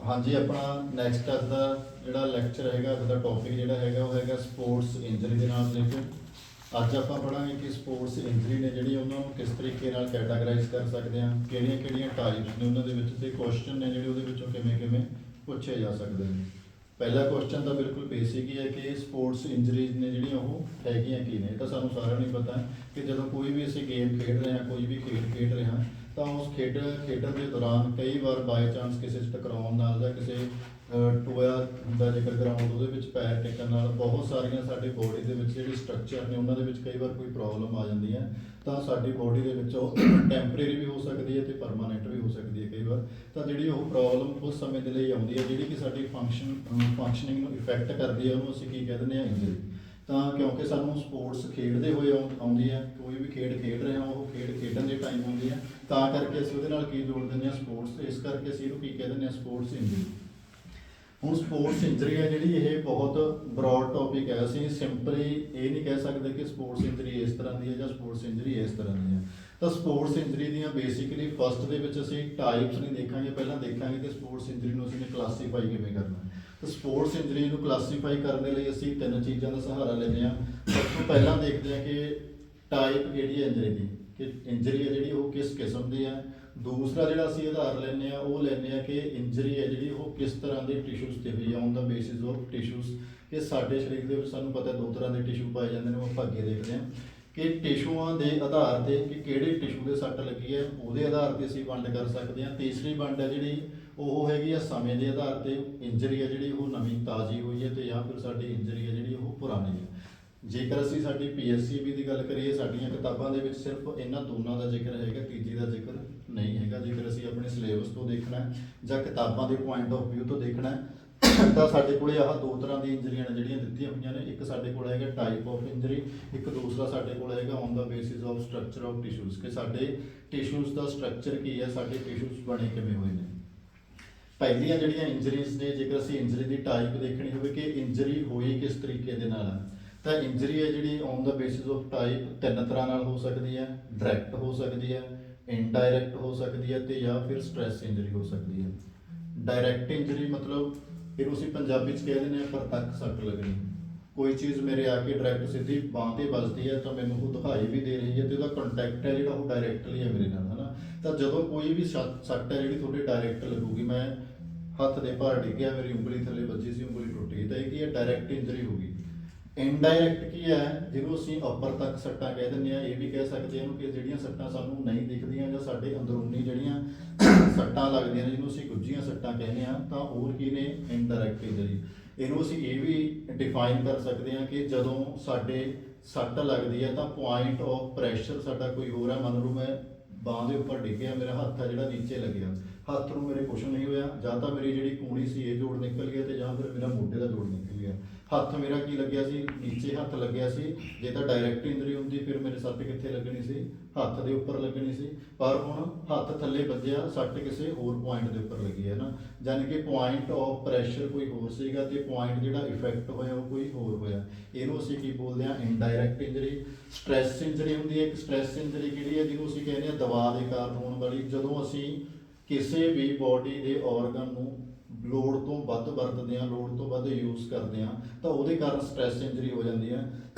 हाँ जी, अपना नैक्सट अज का जोड़ा लैक्चर है, अज का टॉपिक जोड़ा है वह है स्पोर्ट्स इंजरी के नाल रिलेटेड। अज आप पढ़ांगे कि स्पोर्ट्स इंजरी ने जी उन्होंने किस तरीके कैटागराइज कर सकते हैं, किहड़ियां टाइप्स ने उन्होंने, क्वेश्चन ने जोड़े किमें किमें पूछे जा सकते हैं। पहला क्वेश्चन तो बिल्कुल बेसिक ही है कि स्पोर्ट्स इंजरीज ने जी हैगियां की ने, तो सानू सारा नहीं पता कि जो कोई भी असी गेम खेड रहे हैं, कोई भी खेड रहे हैं, तो उस खेडन के दौरान कई बार बाय चांस किसी टकराउन नाल जां किसी टोया का जिक्र ग्राउंड वो पैर टेकन नाल बहुत सारिया साडी बॉडी के जी स्ट्रक्चर ने उन्होंने कई बार कोई प्रॉब्लम आ जाती है, तो साडी बॉडी के टैंपरेरी भी हो सकती है तो परमानेंट भी हो सकती है। कई बार तो जी प्रॉब्लम उस समय के लिए आती है जी कि साडी फंक्शनिंग इफेक्ट करती है, उन्होंने असीं की कह दिंदे आ इंजरी। तो क्योंकि सानू स्पोर्ट्स खेडते हुए आती है, कोई भी खेड रहे हो वो खेडन के टाइम आती है, तो करके असीं उहदे नाल की जोड़ दिंदे आ स्पोर्ट्स, इस करके असीं इहनूं की कह दिंदे आ स्पोर्ट्स इंजरी। ਹੁਣ स्पोर्ट्स इंजरी है जी ये बहुत ब्रॉड टॉपिक है, असीं सिंपली ये नहीं कह सकते कि स्पोर्ट्स इंजरी इस तरह की है या स्पोर्ट्स इंजरी इस तरह की है। तो स्पोर्ट्स इंजरी ਦੀਆਂ बेसिकली फस्ट ਦੇ ਵਿੱਚ ਅਸੀਂ टाइप्स नहीं देखांगे, पहला देखांगे कि स्पोर्ट्स इंजरी ਨੂੰ ਅਸੀਂ क्लासीफाई किवें करना। तो स्पोर्ट्स इंजरी ਨੂੰ क्लासीफाई करने ਲਈ ਅਸੀਂ ਤਿੰਨ ਚੀਜ਼ਾਂ ਦਾ सहारा ਲੈਂਦੇ ਹਾਂ। ਸਭ ਤੋਂ ਪਹਿਲਾਂ ਦੇਖਦੇ ਹਾਂ कि टाइप ਕਿਹੜੀ ਹੈ इंजरी ਦੀ, कि इंजरी है जी वो किस किस्म की है। दूसरा जो असी आधार लेने वो लेने कि इंजरी है जी वो किस तरह के टिशूज़ से हुई है, on the basis of tissues, कि साढ़े शरीर के सूँ पता दो तरह के टिशू पाए जाते हैं, वो अगे देखते हैं कि टिशूआं के आधार पर कि किहड़े टिशू के सट्ट लगी है वो आधार पर असीं वंड कर सकते हैं। तीसरी वंड है जी वो हैगी समय के आधार पर, इंजरी है जी वो नवीं ताज़ी हुई है तो या फिर साडी इंजरी है जी वो पुरानी है। जेकर असीं साडी PSCB की गल करिए, साडियां किताबां दे विच सिर्फ इन्हां दोनों का जिक्र है, तीजी का जिक्र नहीं है। जेकर असीं अपने सिलेबस तो देखना है जां किताबां के पॉइंट ऑफ व्यू तो देखना है, तो साडे कोले आह दो तरह की इंजरियां ने जिहड़ियां दित्तियां होईयां ने। एक साडे कोल हैगा टाइप ऑफ इंजरी, एक दूसरा साडे कोल हैगा on the basis of structure of tissues, कि साडे टिशूज़ का स्ट्रक्चर की है, साडे टिशूज़ बने किवें होए ने। पहलियां जिहड़ियां इंजरीज़ ने, जेकर असीं इंजरी की टाइप देखनी होवे कि इंजरी होई किस तरीके दे नाल है, तो इंजरी है जी on the basis of type तीन तरह नाल हो सकती है। डायरैक्ट हो सकती है, इनडायरैक्ट हो सकती है, तो या फिर स्ट्रैस इंजरी हो सकती है। डायरैक्ट इंजरी मतलब फिर उसी पंजाबी च कह दें प्रत्यक्ष सट लगनी, कोई चीज़ मेरे आके डायरैक्ट सीधी बांह पर बजती है तो मैंने वो दिखाई भी दे रही है, तो वह कंटैक्ट है जो डायरैक्टली है मेरे नाल, है ना। तो जो कोई भी सट है जी थोड़ी डायरैक्ट लगूगी, मैं हत्थ दे भार डिग्या, मेरी उंगली थले बजी सी, उंगली टुट गई, तो ये डायरैक्ट इंजरी होगी। इनडायरैक्ट की है जिन्हों असीं अपर तक सट्टां कह दिंदे आ, ये भी कह सकते हैं कि जिहड़ियां सट्टां सानूं नहीं दिखदियां जां साडे अंदरूनी जिहड़ियां सट्टां लगदियां ने, जिन्हों असीं गुज्जियां सट्टां कहने आ, तां होर की ने इनडायरैक्ट इंजरी। इहनूं असीं ये भी डिफाइन कर सकते हैं कि जदों साडे सट्ट लगदी है तो पॉइंट ऑफ प्रैशर साडा कोई होर है, मान लो मैं बांह के उपर डिग गया, मेरा हत्थ है जिहड़ा नीचे लग्या, हत्थ नूं मेरे कुछ नहीं होया, जां तां मेरी जिहड़ी कूणी सी ये जोड़ निकल गया, तो जां फिर मेरा मोढे का जोड़ निकल गया। हत्थ मेरा की लग्या सी, नीचे हत्थ लग्या सी। जे तां डायरैक्ट इंजरी हुंदी फिर मेरे सट्ट कित्थे लगनी सी, हत्थ दे उपर लगनी सी, पर हुण हत्थ थल्ले वज्जिया, सट्ट किसी होर पॉइंट के उपर लगी है ना, जानी कि पॉइंट ऑफ प्रैशर कोई होर सीगा ते पॉइंट जिहड़ा इफैक्ट होया वो कोई होर होया। इहनूं असीं की बोलदे आ इनडायरैक्ट इंजरी। स्ट्रैस इंजरी हुंदी है, एक स्ट्रैस इंजरी किहड़ी है जिहनूं असीं कहने आ दबाਅ के कारण होण वाली, जदों असीं किसी भी बॉडी के ऑर्गन नूं लोड़ तो वध वरतते हैं, लोड़ तो वध यूज़ करते हैं, तो वो कारण स्ट्रैस इंजरी हो जाती है।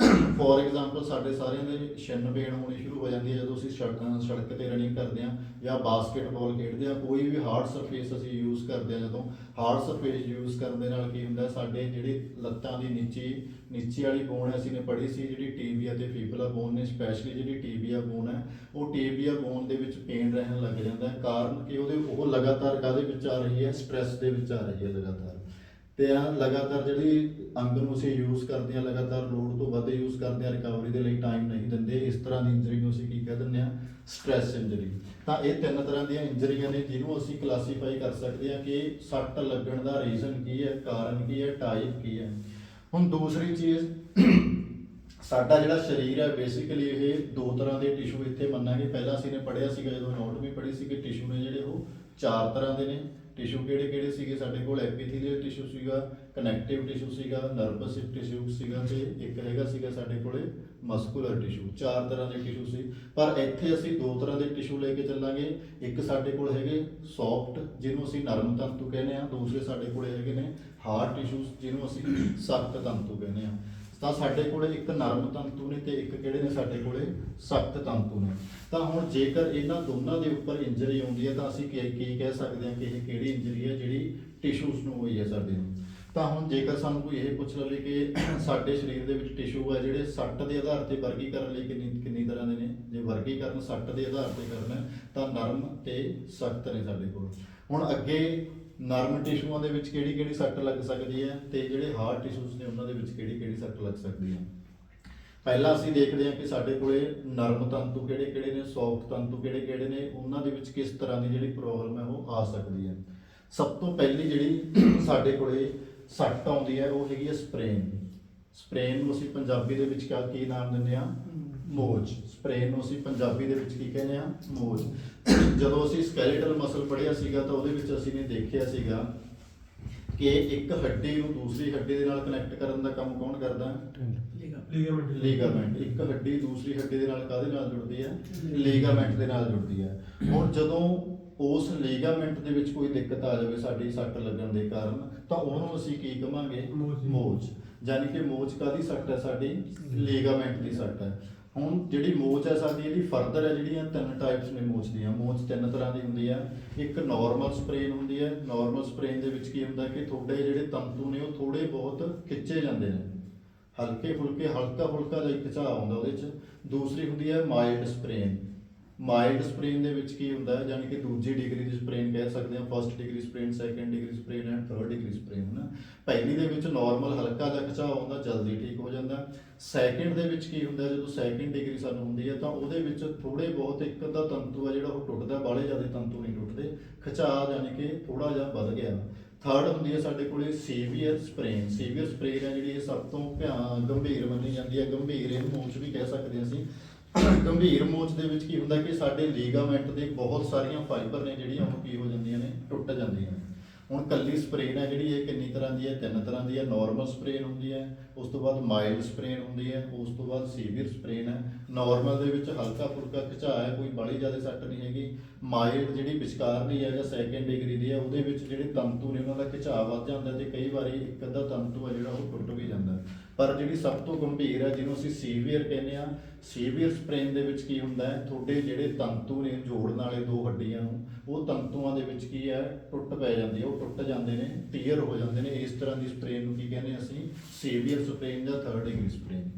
फॉर एग्जाम्पल साढ़े सारे के छिन पेन होनी शुरू हो जाती है जो असीं सड़क पर रनिंग करते हैं या बास्केटबॉल खेडते हैं, कोई भी हार्ड सरफेस असीं यूज़ करते हैं। जो हार्ड सरफेस यूज़ करने नाल की हुंदा, साडे जिहड़ी लत्तां दी नीचे वाली बोन है, असीं ने पढ़ी सी जिहड़ी टीबिया ते फीबुला बोन ने, स्पैशली जिहड़ी टीबिया बोन है वो टीबिया बोन दे विच पेन रहन लग जाता है, कारण कि वो लगातार काहदे विच आ रही है, स्ट्रैस दे विच आ रही है लगातार। तो लगातार जिहड़ी अंग नूं असीं यूज़ करते हैं, लगातार लोड़ तो वध यूज़ करते हैं, रिकवरी के लिए टाइम नहीं दिंदे, इस तरह की इंजरी नूं असीं की कह दिंदे आ स्ट्रैस इंजरी। तो ये तीन तरह दी इंजरियां ने जिन्हों असीं क्लासीफाई कर सकते हैं कि सट्ट लगण का रीजन की है, कारण की है, टाइप की है। हुण दूसरी चीज़ साडा जिहड़ा शरीर है बेसिकली ये दो तरह के टिशू इत्थे मन्नांगे। पहला असीं ने पढ़िया सीगा जदों एनाटॉमी पढ़ी सी कि टिशू ने जिहड़े वो ਚਾਰ ਤਰ੍ਹਾਂ ਦੇ ਨੇ ਟਿਸ਼ੂ। ਕਿਹੜੇ ਕਿਹੜੇ ਸੀਗੇ ਸਾਡੇ ਕੋਲ? ਐਪੀਥੀਲੀਅਲ ਟਿਸ਼ੂ ਸੀਗਾ, ਕਨੈਕਟਿਵ ਟਿਸ਼ੂ ਸੀਗਾ, ਨਰਵਸ ਟਿਸ਼ੂ ਸੀਗਾ, ਤੇ ਇੱਕ ਹੈਗਾ ਸੀਗਾ ਸਾਡੇ ਕੋਲੇ ਮਸਕੂਲਰ ਟਿਸ਼ੂ। ਚਾਰ ਤਰ੍ਹਾਂ ਦੇ ਟਿਸ਼ੂ ਸੀ, ਪਰ ਇੱਥੇ ਅਸੀਂ ਦੋ ਤਰ੍ਹਾਂ ਦੇ ਟਿਸ਼ੂ ਲੈ ਕੇ ਚੱਲਾਂਗੇ। ਇੱਕ ਸਾਡੇ ਕੋਲ ਹੈਗੇ ਸੌਫਟ, ਜਿਹਨੂੰ ਅਸੀਂ ਨਰਮ ਤੰਤੂ ਕਹਿੰਦੇ ਆ। ਦੂਸਰੇ ਸਾਡੇ ਕੋਲੇ ਹੈਗੇ ਨੇ ਹਾਰਡ ਟਿਸ਼ੂਸ, ਜਿਹਨੂੰ ਅਸੀਂ ਸਖਤ ਤੰਤੂ ਕਹਿੰਦੇ ਆ। ਤਾਂ ਸਾਡੇ ਕੋਲੇ ਇੱਕ ਨਰਮ ਤੰਤੂ ਨੇ ਤੇ ਇੱਕ ਕਿਹੜੇ ਨੇ ਸਾਡੇ ਕੋਲੇ ਸਖਤ ਤੰਤੂ ਨੇ। ਤਾਂ ਹੁਣ ਜੇਕਰ ਇਹਨਾਂ ਦੋਨਾਂ ਦੇ ਉੱਪਰ ਇੰਜਰੀ ਆਉਂਦੀ ਹੈ ਤਾਂ ਅਸੀਂ ਕੀ ਕਹਿ ਸਕਦੇ ਹਾਂ ਕਿ ਇਹ ਕਿਹੜੀ ਇੰਜਰੀ ਹੈ ਜਿਹੜੀ ਟਿਸ਼ੂਸ ਨੂੰ ਹੋਈ ਹੈ ਸਾਡੇ ਨੂੰ। ਤਾਂ ਹੁਣ ਜੇਕਰ ਸਾਨੂੰ ਕੋਈ ਇਹ ਪੁੱਛ ਲਵੇ ਕਿ ਸਾਡੇ ਸਰੀਰ ਦੇ ਵਿੱਚ ਟਿਸ਼ੂ ਹੈ ਜਿਹੜੇ ਸੱਟ ਦੇ ਆਧਾਰ ਤੇ ਵਰਗੀਕਰਨ ਲਈ ਕਿੰਨੀ ਤਰ੍ਹਾਂ ਦੇ ਨੇ, ਜੇ ਵਰਗੀਕਰਨ ਸੱਟ ਦੇ ਆਧਾਰ ਤੇ ਕਰਨਾ ਤਾਂ ਨਰਮ ਤੇ ਸਖਤ ਨੇ ਸਾਡੇ ਕੋਲ। ਹੁਣ ਅੱਗੇ ਨਰਮ ਟਿਸ਼ੂਆਂ ਦੇ ਵਿੱਚ ਕਿਹੜੀ ਕਿਹੜੀ ਸੱਟ ਲੱਗ ਸਕਦੀ ਹੈ ਤੇ ਜਿਹੜੇ ਹਾਰਡ ਟਿਸ਼ੂਸ ਨੇ ਉਹਨਾਂ ਦੇ ਵਿੱਚ ਕਿਹੜੀ ਕਿਹੜੀ ਸੱਟ ਲੱਗ ਸਕਦੀ ਹੈ। ਪਹਿਲਾਂ ਅਸੀਂ ਦੇਖਦੇ ਹਾਂ ਕਿ ਸਾਡੇ ਕੋਲੇ ਨਰਮ ਤੰਤੂ ਕਿਹੜੇ ਕਿਹੜੇ ਨੇ, ਸੌਫਟ ਤੰਤੂ ਕਿਹੜੇ ਕਿਹੜੇ ਨੇ, ਉਹਨਾਂ ਦੇ ਵਿੱਚ ਕਿਸ ਤਰ੍ਹਾਂ ਦੀ ਜਿਹੜੀ ਪ੍ਰੋਬਲਮ ਹੈ ਉਹ ਆ ਸਕਦੀ ਹੈ। ਸਭ ਤੋਂ ਪਹਿਲੀ ਜਿਹੜੀ ਸਾਡੇ ਕੋਲੇ ਸੱਟ ਆਉਂਦੀ ਹੈ ਉਹ ਹੈਗੀ ਹੈ ਸਪਰੇਨ। ਸਪਰੇਨ ਨੂੰ ਅਸੀਂ ਪੰਜਾਬੀ ਦੇ ਵਿੱਚ ਕੀ ਨਾਮ ਦਿੰਦੇ ਆ? ਮੋਚ। ਸਪਰੇਨ ਨੂੰ ਅਸੀਂ ਪੰਜਾਬੀ ਦੇ ਵਿੱਚ ਕੀ ਕਹਿੰਦੇ ਆ? ਮੋਚ। ਜਦੋਂ ਅਸੀਂ ਸਕੈਲੇਟਲ ਮਸਲ ਪੜ੍ਹਿਆ ਸੀਗਾ ਤਾਂ ਉਹਦੇ ਵਿੱਚ ਅਸੀਂ ਨੇ ਦੇਖਿਆ ਸੀਗਾ ਕਿ ਇੱਕ ਹੱਡੀ ਨੂੰ ਦੂਸਰੀ ਹੱਡੀ ਦੇ ਨਾਲ ਕਨੈਕਟ ਕਰਨ ਦਾ ਕੰਮ ਕੌਣ ਕਰਦਾ? ਲੀਗਾਮੈਂਟ। ਇੱਕ ਹੱਡੀ ਦੂਸਰੀ ਹੱਡੀ ਦੇ ਨਾਲ ਕਾਹਦੇ ਨਾਲ ਜੁੜਦੀ ਹੈ? ਲੀਗਾਮੈਂਟ ਦੇ ਨਾਲ ਜੁੜਦੀ ਹੈ। ਹੁਣ ਜਦੋਂ ਉਸ ਲੀਗਾਮੈਂਟ ਦੇ ਵਿੱਚ ਕੋਈ ਦਿੱਕਤ ਆ ਜਾਵੇ ਸਾਡੀ ਸੱਟ ਲੱਗਣ ਦੇ ਕਾਰਨ, ਤਾਂ ਉਹਨੂੰ ਅਸੀਂ ਕੀ ਕਹਾਂਗੇ? ਮੋਚ। ਯਾਨੀ ਕਿ ਮੋਚ ਕਾਹਦੀ ਸੱਟ ਹੈ? ਸਾਡੀ ਲੀਗਾਮੈਂਟ ਦੀ ਸੱਟ ਹੈ। ਹੁਣ ਜਿਹੜੀ ਮੋਚ ਹੈ ਸਾਡੀ, ਇਹਦੀ ਫਰਦਰ ਹੈ ਜਿਹੜੀਆਂ ਤਿੰਨ ਟਾਈਪਸ ਨੇ ਮੋਚ ਦੀਆਂ। ਮੋਚ ਤਿੰਨ ਤਰ੍ਹਾਂ ਦੀ ਹੁੰਦੀ ਹੈ। ਇੱਕ ਨਾਰਮਲ ਸਪਰੇਨ ਹੁੰਦੀ ਹੈ। ਨਾਰਮਲ ਸਪਰੇਨ ਦੇ ਵਿੱਚ ਕੀ ਹੁੰਦਾ ਕਿ ਤੁਹਾਡੇ ਜਿਹੜੇ ਤੰਤੂ ਨੇ ਉਹ ਥੋੜੇ ਬਹੁਤ ਖਿੱਚੇ ਜਾਂਦੇ ਨੇ, ਹਲਕੇ ਫੁਲਕੇ ਹਲਕਾ ਫੁਲਕਾ ਜਿਹਾ ਖਿਚਾਅ ਆਉਂਦਾ ਉਹਦੇ 'ਚ। ਦੂਸਰੀ ਹੁੰਦੀ ਹੈ ਮਾਈਲਡ ਸਪਰੇਨ। ਮਾਈਲਡ ਸਪਰੇਨ ਦੇ ਵਿੱਚ ਕੀ ਹੁੰਦਾ ਹੈ, ਯਾਨੀ ਕਿ ਦੂਜੀ ਡਿਗਰੀ ਦੀ ਸਪਰੇਨ ਕਹਿ ਸਕਦੇ ਹਾਂ। First degree sprain, second degree sprain and third degree sprain ਹੈ ਨਾ। ਪਹਿਲੀ ਦੇ ਵਿੱਚ ਨਾਰਮਲ ਹਲਕਾ ਜਿਹਾ ਖਿਚਾਅ ਆਉਂਦਾ, ਜਲਦੀ ਠੀਕ ਹੋ ਜਾਂਦਾ। ਸੈਕੰਡ ਦੇ ਵਿੱਚ ਕੀ ਹੁੰਦਾ, ਜਦੋਂ ਸੈਕੰਡ ਡਿਗਰੀ ਸਾਨੂੰ ਹੁੰਦੀ ਹੈ ਤਾਂ ਉਹਦੇ ਵਿੱਚ ਥੋੜੇ ਬਹੁਤ ਇੱਕ ਅੱਧਾ ਤੰਤੂ ਹੈ ਜਿਹੜਾ ਉਹ ਟੁੱਟਦਾ, ਬਾਹਲੇ ਜ਼ਿਆਦਾ ਤੰਤੂ ਨਹੀਂ ਟੁੱਟਦੇ, ਖਿਚਾਅ ਯਾਨੀ ਕਿ ਥੋੜਾ ਜਿਹਾ ਵੱਧ ਗਿਆ। ਥਰਡ ਹੁੰਦੀ ਹੈ ਸਾਡੇ ਕੋਲੇ ਸੀਵੀਅਰ ਸਪਰੇਨ। ਸੀਵੀਅਰ ਸਪਰੇਨ ਹੈ ਜਿਹੜੀ ਇਹ ਸਭ ਤੋਂ ਗੰਭੀਰ ਮੰਨੀ ਜਾਂਦੀ ਹੈ। ਗੰਭੀਰ ਇਹਨੂੰ ਮੋਚ ਵੀ ਕਹਿ ਸਕਦੇ ਹਾਂ ਅਸੀਂ। ਗੰਭੀਰ ਮੋਚ ਦੇ ਵਿੱਚ ਕੀ ਹੁੰਦਾ ਕਿ ਸਾਡੇ ਲੀਗਾਮੈਂਟ ਦੇ ਬਹੁਤ ਸਾਰੀਆਂ ਫਾਈਬਰ ਨੇ ਜਿਹੜੀਆਂ ਉਹ ਕੀ ਹੋ ਜਾਂਦੀਆਂ ਨੇ? ਟੁੱਟ ਜਾਂਦੀਆਂ ਨੇ। ਹੁਣ ਕੱਲੀ ਸਪਰੇਨ ਹੈ ਜਿਹੜੀ ਇਹ ਕਿੰਨੀ ਤਰ੍ਹਾਂ ਦੀ ਹੈ? ਤਿੰਨ ਤਰ੍ਹਾਂ ਦੀ ਹੈ। ਨਾਰਮਲ ਸਪਰੇਨ ਹੁੰਦੀ ਹੈ, ਉਸ ਤੋਂ ਬਾਅਦ ਮਾਈਲਡ ਸਪਰੇਨ ਹੁੰਦੀ ਹੈ, ਉਸ ਤੋਂ ਬਾਅਦ ਸੀਵੀਅਰ ਸਪਰੇਨ ਹੈ। ਨਾਰਮਲ ਦੇ ਵਿੱਚ ਹਲਕਾ ਫੁਲਕਾ ਖਿਚਾਅ ਹੈ, ਕੋਈ ਬਾਹਲੀ ਜ਼ਿਆਦਾ ਸੱਟ ਨਹੀਂ ਹੈਗੀ। ਮਾਈਲਡ ਜਿਹੜੀ ਵਿਚਕਾਰ ਦੀ ਹੈ ਜਾਂ ਸੈਕੰਡ ਡਿਗਰੀ ਦੀ ਹੈ, ਉਹਦੇ ਵਿੱਚ ਜਿਹੜੇ ਤੰਤੂ ਨੇ ਉਹਨਾਂ ਦਾ ਖਿਚਾਅ ਵੱਧ ਜਾਂਦਾ ਤੇ ਕਈ ਵਾਰੀ ਇੱਕ ਅੱਧਾ ਤੰਤੂ ਹੈ ਜਿਹੜਾ ਉਹ ਟੁੱਟ ਵੀ ਜਾਂਦਾ। ਪਰ ਜਿਹੜੀ ਸਭ ਤੋਂ ਗੰਭੀਰ ਹੈ ਜਿਹਨੂੰ ਅਸੀਂ ਸੀਵੀਅਰ ਕਹਿੰਦੇ ਆ, ਸੀਵੀਅਰ ਸਪਰੇਨ ਦੇ ਵਿੱਚ ਕੀ ਹੁੰਦਾ ਹੈ, ਤੁਹਾਡੇ ਜਿਹੜੇ ਤੰਤੂ ਨੇ ਜੋੜਨ ਵਾਲੇ ਦੋ ਹੱਡੀਆਂ ਨੂੰ, ਉਹ ਤੰਤੂਆਂ ਦੇ ਵਿੱਚ ਕੀ ਹੈ? ਟੁੱਟ ਪੈ ਜਾਂਦੀ ਹੈ, ਉਹ ਟੁੱਟ ਜਾਂਦੇ ਨੇ, ਟੀਅਰ ਹੋ ਜਾਂਦੇ ਨੇ। ਇਸ ਤਰ੍ਹਾਂ ਦੀ ਸਪਰੇਨ ਨੂੰ ਕੀ ਕਹਿੰਦੇ ਅਸੀਂ? ਸੀਵੀਅਰ ਸਪਰੇਨ ਜਾਂ ਥਰਡ ਡਿਗਰੀ ਸਪਰੇਨ।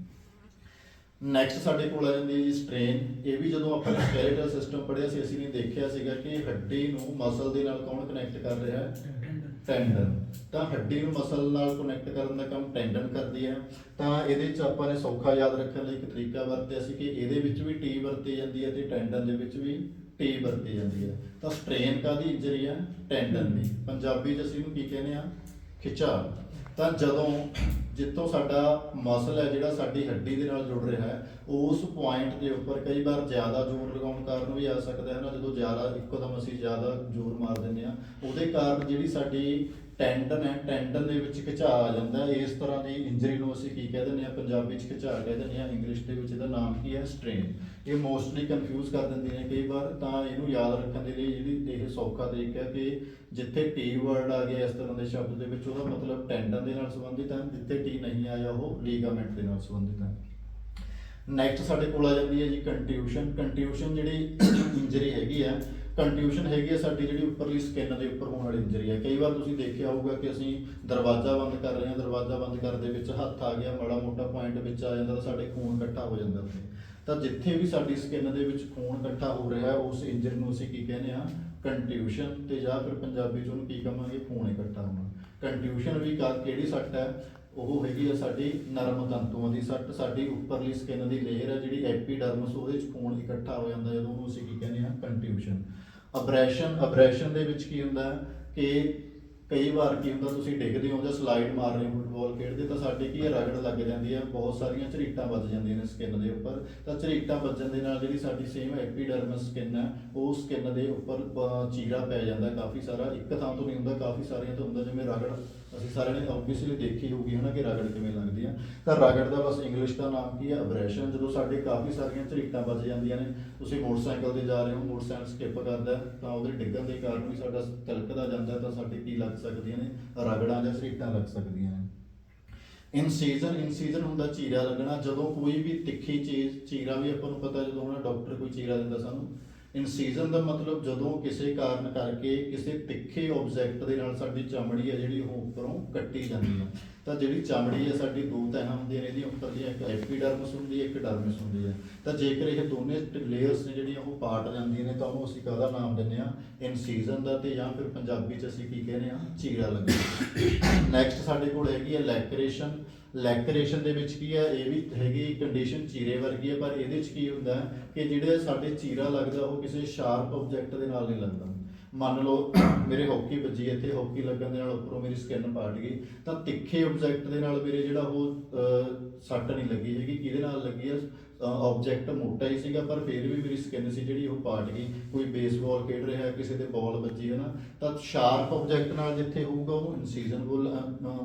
ਨੈਕਸਟ ਸਾਡੇ ਕੋਲ ਆ ਜਾਂਦੀ ਹੈ ਜੀ ਸਟ੍ਰੇਨ। ਇਹ ਵੀ ਜਦੋਂ ਆਪਾਂ ਸਕੈਲੇਟਲ ਸਿਸਟਮ ਪੜ੍ਹਿਆ ਸੀ ਅਸੀਂ ਨੇ ਦੇਖਿਆ ਸੀਗਾ ਕਿ ਹੱਡੀ ਨੂੰ ਮਸਲ ਦੇ ਨਾਲ ਕੌਣ ਕਨੈਕਟ ਕਰ ਰਿਹਾ ਹੈ? ਟੈਂਡਨ। ਤਾਂ ਹੱਡੀ ਨੂੰ ਮਸਲ ਨਾਲ ਕਨੈਕਟ ਕਰਨ ਦਾ ਕੰਮ ਟੈਂਡਨ ਕਰਦੀ ਹੈ। ਤਾਂ ਇਹਦੇ 'ਚ ਆਪਾਂ ਨੇ ਸੌਖਾ ਯਾਦ ਰੱਖਣ ਲਈ ਇੱਕ ਤਰੀਕਾ ਵਰਤਿਆ ਸੀ ਕਿ ਇਹਦੇ ਵਿੱਚ ਵੀ ਟੀ ਵਰਤੀ ਜਾਂਦੀ ਹੈ ਤੇ ਟੈਂਡਨ ਦੇ ਵਿੱਚ ਵੀ ਟੀ ਵਰਤੀ ਜਾਂਦੀ ਹੈ। ਤਾਂ ਸਟ੍ਰੇਨ ਕਾਹਦੀ ਇੰਜਰੀ ਹੈ? ਟੈਂਡਨ ਦੀ। ਪੰਜਾਬੀ 'ਚ ਅਸੀਂ ਇਹਨੂੰ ਕੀ ਕਹਿੰਦੇ ਆ? ਖਿਚਾਅ। ਤਾਂ ਜਦੋਂ ਜਿੱਥੋਂ ਸਾਡਾ ਮਸਲ ਹੈ ਜਿਹੜਾ ਸਾਡੀ ਹੱਡੀ ਦੇ ਨਾਲ ਜੁੜ ਰਿਹਾ ਹੈ, ਉਸ ਪੁਆਇੰਟ ਦੇ ਉੱਪਰ ਕਈ ਵਾਰ ਜ਼ਿਆਦਾ ਜ਼ੋਰ ਲਗਾਉਣ ਕਾਰਨ ਵੀ ਆ ਸਕਦਾ ਹੈ ਨਾ। ਜਦੋਂ ਜ਼ਿਆਦਾ ਇੱਕੋਦਮ ਅਸੀਂ ਜ਼ਿਆਦਾ ਜ਼ੋਰ ਮਾਰ ਦਿੰਦੇ ਹਾਂ, ਉਹਦੇ ਕਾਰਨ ਜਿਹੜੀ ਸਾਡੀ ਟੈਂਡਨ ਹੈ, ਟੈਂਡਨ ਦੇ ਵਿੱਚ ਖਿਚਾਅ ਆ ਜਾਂਦਾ ਹੈ। ਇਸ ਤਰ੍ਹਾਂ ਦੀ ਇੰਜਰੀ ਨੂੰ ਅਸੀਂ ਕੀ ਕਹਿ ਦਿੰਦੇ ਹਾਂ? ਪੰਜਾਬੀ 'ਚ ਖਿਚਾਅ ਕਹਿ ਦਿੰਦੇ ਹਾਂ, ਇੰਗਲਿਸ਼ ਦੇ ਵਿੱਚ ਇਹਦਾ ਨਾਮ ਕੀ ਹੈ? ਸਟ੍ਰੇਨ। ਇਹ ਮੋਸਟਲੀ ਕਨਫਿਊਜ਼ ਕਰ ਦਿੰਦੇ ਨੇ ਕਈ ਵਾਰ। ਤਾਂ ਇਹਨੂੰ ਯਾਦ ਰੱਖਣ ਦੇ ਲਈ ਜਿਹੜੀ ਇਹ ਸੌਖਾ ਤਰੀਕਾ ਹੈ ਕਿ ਜਿੱਥੇ ਟੀ ਵਰਡ ਆ ਗਿਆ ਇਸ ਤਰ੍ਹਾਂ ਦੇ ਸ਼ਬਦ ਦੇ ਵਿੱਚ, ਉਹਦਾ ਮਤਲਬ ਟੈਂਡਨ ਦੇ ਨਾਲ ਸੰਬੰਧਿਤ ਹੈ। ਜਿੱਥੇ ਟੀ ਨਹੀਂ ਆਇਆ ਉਹ ਲੀਗਾਮੈਂਟ ਦੇ ਨਾਲ ਸੰਬੰਧਿਤ ਹੈ। ਨੈਕਸਟ ਸਾਡੇ ਕੋਲ ਆ ਜਾਂਦੀ ਹੈ ਜੀ ਕੰਟਿਊਸ਼ਨ। ਕੰਟਿਊਸ਼ਨ ਜਿਹੜੀ ਇੰਜਰੀ ਹੈਗੀ ਆ, ਕੰਟਿਊਸ਼ਨ ਹੈਗੀ ਹੈ ਸਾਡੀ ਜਿਹੜੀ ਉੱਪਰਲੀ ਸਕਿਨ ਦੇ ਉੱਪਰ ਹੋਣ ਵਾਲੀ ਇੰਜਰੀ ਹੈ। ਕਈ ਵਾਰ ਤੁਸੀਂ ਦੇਖਿਆ ਹੋਊਗਾ ਕਿ ਅਸੀਂ ਦਰਵਾਜ਼ਾ ਬੰਦ ਕਰ ਰਹੇ ਹਾਂ, ਦਰਵਾਜ਼ਾ ਬੰਦ ਕਰਦੇ ਵਿੱਚ ਹੱਥ ਆ ਗਿਆ, ਮਾੜਾ ਮੋਟਾ ਪੁਆਇੰਟ ਵਿੱਚ ਆ ਜਾਂਦਾ ਤਾਂ ਸਾਡੇ ਖੂਨ ਇਕੱਠਾ ਹੋ ਜਾਂਦਾ ਉੱਥੇ। ਤਾਂ ਜਿੱਥੇ ਵੀ ਸਾਡੀ ਸਕਿਨ ਦੇ ਵਿੱਚ ਖੂਨ ਇਕੱਠਾ ਹੋ ਰਿਹਾ ਹੈ, ਉਸ ਇੰਜਰੀ ਨੂੰ ਅਸੀਂ ਕੀ ਕਹਿੰਦੇ ਹਾਂ? ਕੰਟਿਊਸ਼ਨ। ਤੇ ਜਾਂ ਫਿਰ ਪੰਜਾਬੀ 'ਚ ਉਹਨੂੰ ਕੀ ਕਹਾਂਗੇ? ਖੂਨ ਇਕੱਠਾ ਹੋਣਾ। ਕੰਟਿਊਸ਼ਨ ਵੀ ਕਿਹੜੀ ਸੱਟ ਹੈ? ਉਹ ਹੈਗੀ ਹੈ ਸਾਡੀ ਨਰਮ ਤੰਤੂਆਂ ਦੀ ਸੱਟ। ਸਾਡੀ ਉੱਪਰਲੀ ਸਕਿਨ ਦੀ ਲੇਅਰ ਹੈ ਜਿਹੜੀ ਐਪੀਡਰਮਸ, ਉਹਦੇ 'ਚ ਖੂਨ ਇਕੱਠਾ ਹੋ ਜਾਂਦਾ ਜਦੋਂ, ਉਹਨੂੰ ਅਸੀਂ ਕੀ ਕਹਿੰਦੇ ਹਾਂ? ਕੰਟਿਊਸ਼ਨ। ਅਬਰੈਸ਼ਨ। ਅਬਰੈਸ਼ਨ ਦੇ ਵਿੱਚ ਕੀ ਹੁੰਦਾ ਹੈ ਕਿ ਕਈ ਵਾਰ ਕੀ ਹੁੰਦਾ ਤੁਸੀਂ ਡਿੱਗਦੇ ਹੋ ਜਾਂ ਸਲਾਈਡ ਮਾਰ ਰਹੇ ਹੋ ਫੁੱਟਬਾਲ ਖੇਡਦੇ ਤਾਂ ਸਾਡੇ ਕੀ ਹੈ ਰਗੜ ਲੱਗ ਜਾਂਦੀ ਹੈ, ਬਹੁਤ ਸਾਰੀਆਂ ਝਰੀਟਾਂ ਵੱਜ ਜਾਂਦੀਆਂ ਨੇ ਸਕਿਨ ਦੇ ਉੱਪਰ। ਤਾਂ ਝਰੀਟਾਂ ਵੱਜਣ ਦੇ ਨਾਲ ਜਿਹੜੀ ਸਾਡੀ ਸੇਮ ਐਪੀਡਰਮਸ ਸਕਿਨ ਹੈ ਉਹ ਸਕਿਨ ਦੇ ਉੱਪਰ ਚੀਰਾ ਪੈ ਜਾਂਦਾ ਕਾਫੀ ਸਾਰਾ, ਇੱਕ ਥਾਂ ਤੋਂ ਨਹੀਂ ਹੁੰਦਾ ਕਾਫੀ ਸਾਰੀਆਂ ਤੋਂ ਹੁੰਦਾ। ਜਿਵੇਂ ਰਗੜ ਅਸੀਂ ਸਾਰਿਆਂ ਨੇ ਓਬਵੀਅਸਲੀ ਦੇਖੀ ਹੋਊਗੀ ਹੈ ਨਾ ਕਿ ਰਗੜ ਕਿਵੇਂ ਲੱਗਦੀ ਆ। ਤਾਂ ਰਗੜ ਦਾ ਬਸ ਇੰਗਲਿਸ਼ ਦਾ ਨਾਮ ਕੀ ਹੈ ਅਬਰੈਸ਼ਨ। ਜਦੋਂ ਸਾਡੇ ਕਾਫੀ ਸਾਰੀਆਂ ਝਰੀਟਾਂ ਵੱਜ ਜਾਂਦੀਆਂ ਨੇ, ਤੁਸੀਂ ਮੋਟਰਸਾਈਕਲ ਤੇ ਜਾ ਰਹੇ ਹੋ, ਮੋਟਰਸਾਈਕਲ ਸਕਿਪ ਕਰਦਾ ਤਾਂ ਉਹਦੇ ਡਿੱਗਣ ਦੇ ਕਾਰਨ ਵੀ ਸਾਡਾ ਤਿਲਕਦਾ ਜਾਂਦਾ ਤਾਂ ਸਾਡੇ ਕੀ ਲੱਗ ਸਕਦੀਆਂ ਨੇ ਰਗੜਾਂ ਜਾਂ ਝਰੀਟਾਂ ਲੱਗ ਸਕਦੀਆਂ ਨੇ। ਇਨਸੀਜ਼ਨ ਹੁੰਦਾ ਚੀਰਾ ਲੱਗਣਾ। ਜਦੋਂ ਕੋਈ ਵੀ ਤਿੱਖੀ ਚੀਜ਼, ਚੀਰਾ ਵੀ ਆਪਾਂ ਨੂੰ ਪਤਾ ਜਦੋਂ ਨਾ ਡਾਕਟਰ ਕੋਈ ਚੀਰਾ ਦਿੰਦਾ ਸਾਨੂੰ। ਇਨਸੀਜ਼ਨ ਦਾ ਮਤਲਬ ਜਦੋਂ ਕਿਸੇ ਕਾਰਨ ਕਰਕੇ ਕਿਸੇ ਤਿੱਖੇ ਆਬਜੈਕਟ ਦੇ ਨਾਲ ਸਾਡੀ ਚਮੜੀ ਹੈ ਜਿਹੜੀ ਉਹ ਉੱਪਰੋਂ ਕੱਟੀ ਜਾਂਦੀ ਹੈ। ਤਾਂ ਜਿਹੜੀ ਚਮੜੀ ਹੈ ਸਾਡੀ ਦੋ ਤਹਿਾਂ ਹੁੰਦੀਆਂ ਨੇ ਇਹਦੀਆਂ ਉੱਪਰਲੀਆਂ, ਇੱਕ ਐਪੀਡਰਮਸ ਹੁੰਦੀ ਹੈ, ਇੱਕ ਡਰਮਸ ਹੁੰਦੀ ਹੈ। ਤਾਂ ਜੇਕਰ ਇਹ ਦੋਨੇ ਲੇਅਰਸ ਨੇ ਜਿਹੜੀਆਂ ਉਹ ਪਾਟ ਜਾਂਦੀਆਂ ਨੇ ਤਾਂ ਉਹਨੂੰ ਅਸੀਂ ਕਾਹਦਾ ਨਾਮ ਦਿੰਦੇ ਹਾਂ ਇਨਸੀਜ਼ਨ ਦਾ, ਤੇ ਜਾਂ ਫਿਰ ਪੰਜਾਬੀ 'ਚ ਅਸੀਂ ਕੀ ਕਹਿੰਦੇ ਹਾਂ ਚੀਰਾ ਲੱਗਣਾ। ਨੈਕਸਟ ਸਾਡੇ ਕੋਲ ਹੈਗੀ ਹੈ ਲੈਕਰੇਸ਼ਨ। ਲੈਕਰੇਸ਼ਨ ਦੇ ਵਿੱਚ ਕੀ ਹੈ, ਇਹ ਵੀ ਹੈਗੀ ਕੰਡੀਸ਼ਨ ਚੀਰੇ ਵਰਗੀ ਹੈ, ਪਰ ਇਹਦੇ 'ਚ ਕੀ ਹੁੰਦਾ ਕਿ ਜਿਹੜੇ ਸਾਡੇ ਚੀਰਾ ਲੱਗਦਾ ਉਹ ਕਿਸੇ ਸ਼ਾਰਪ ਆਬਜੈਕਟ ਦੇ ਨਾਲ ਨਹੀਂ ਲੱਗਦਾ। ਮੰਨ ਲਓ ਮੇਰੇ ਹਾਕੀ ਵੱਜੀ, ਇੱਥੇ ਹਾਕੀ ਲੱਗਣ ਦੇ ਨਾਲ ਉੱਪਰੋਂ ਮੇਰੀ ਸਕਿਨ ਪਾਟ ਗਈ, ਤਾਂ ਤਿੱਖੇ ਆਬਜੈਕਟ ਦੇ ਨਾਲ ਮੇਰੇ ਜਿਹੜਾ ਉਹ ਸੱਟ ਨਹੀਂ ਲੱਗੀ ਹੈਗੀ। ਕਿਹਦੇ ਨਾਲ ਲੱਗੀ ਹੈ, ਆਬਜੈਕਟ ਮੋਟਾ ਹੀ ਸੀਗਾ ਪਰ ਫਿਰ ਵੀ ਮੇਰੀ ਸਕਿਨ ਸੀ ਜਿਹੜੀ ਉਹ ਪਾਟ ਗਈ। ਕੋਈ ਬੇਸਬਾਲ ਖੇਡ ਰਿਹਾ, ਕਿਸੇ ਦੇ ਬਾਲ ਵੱਜੀ ਹੈ ਨਾ, ਤਾਂ ਸ਼ਾਰਪ ਆਬਜੈਕਟ ਨਾਲ ਜਿੱਥੇ ਹੋਊਗਾ ਉਹਨੂੰ ਇਨਸੀਜ਼ਨ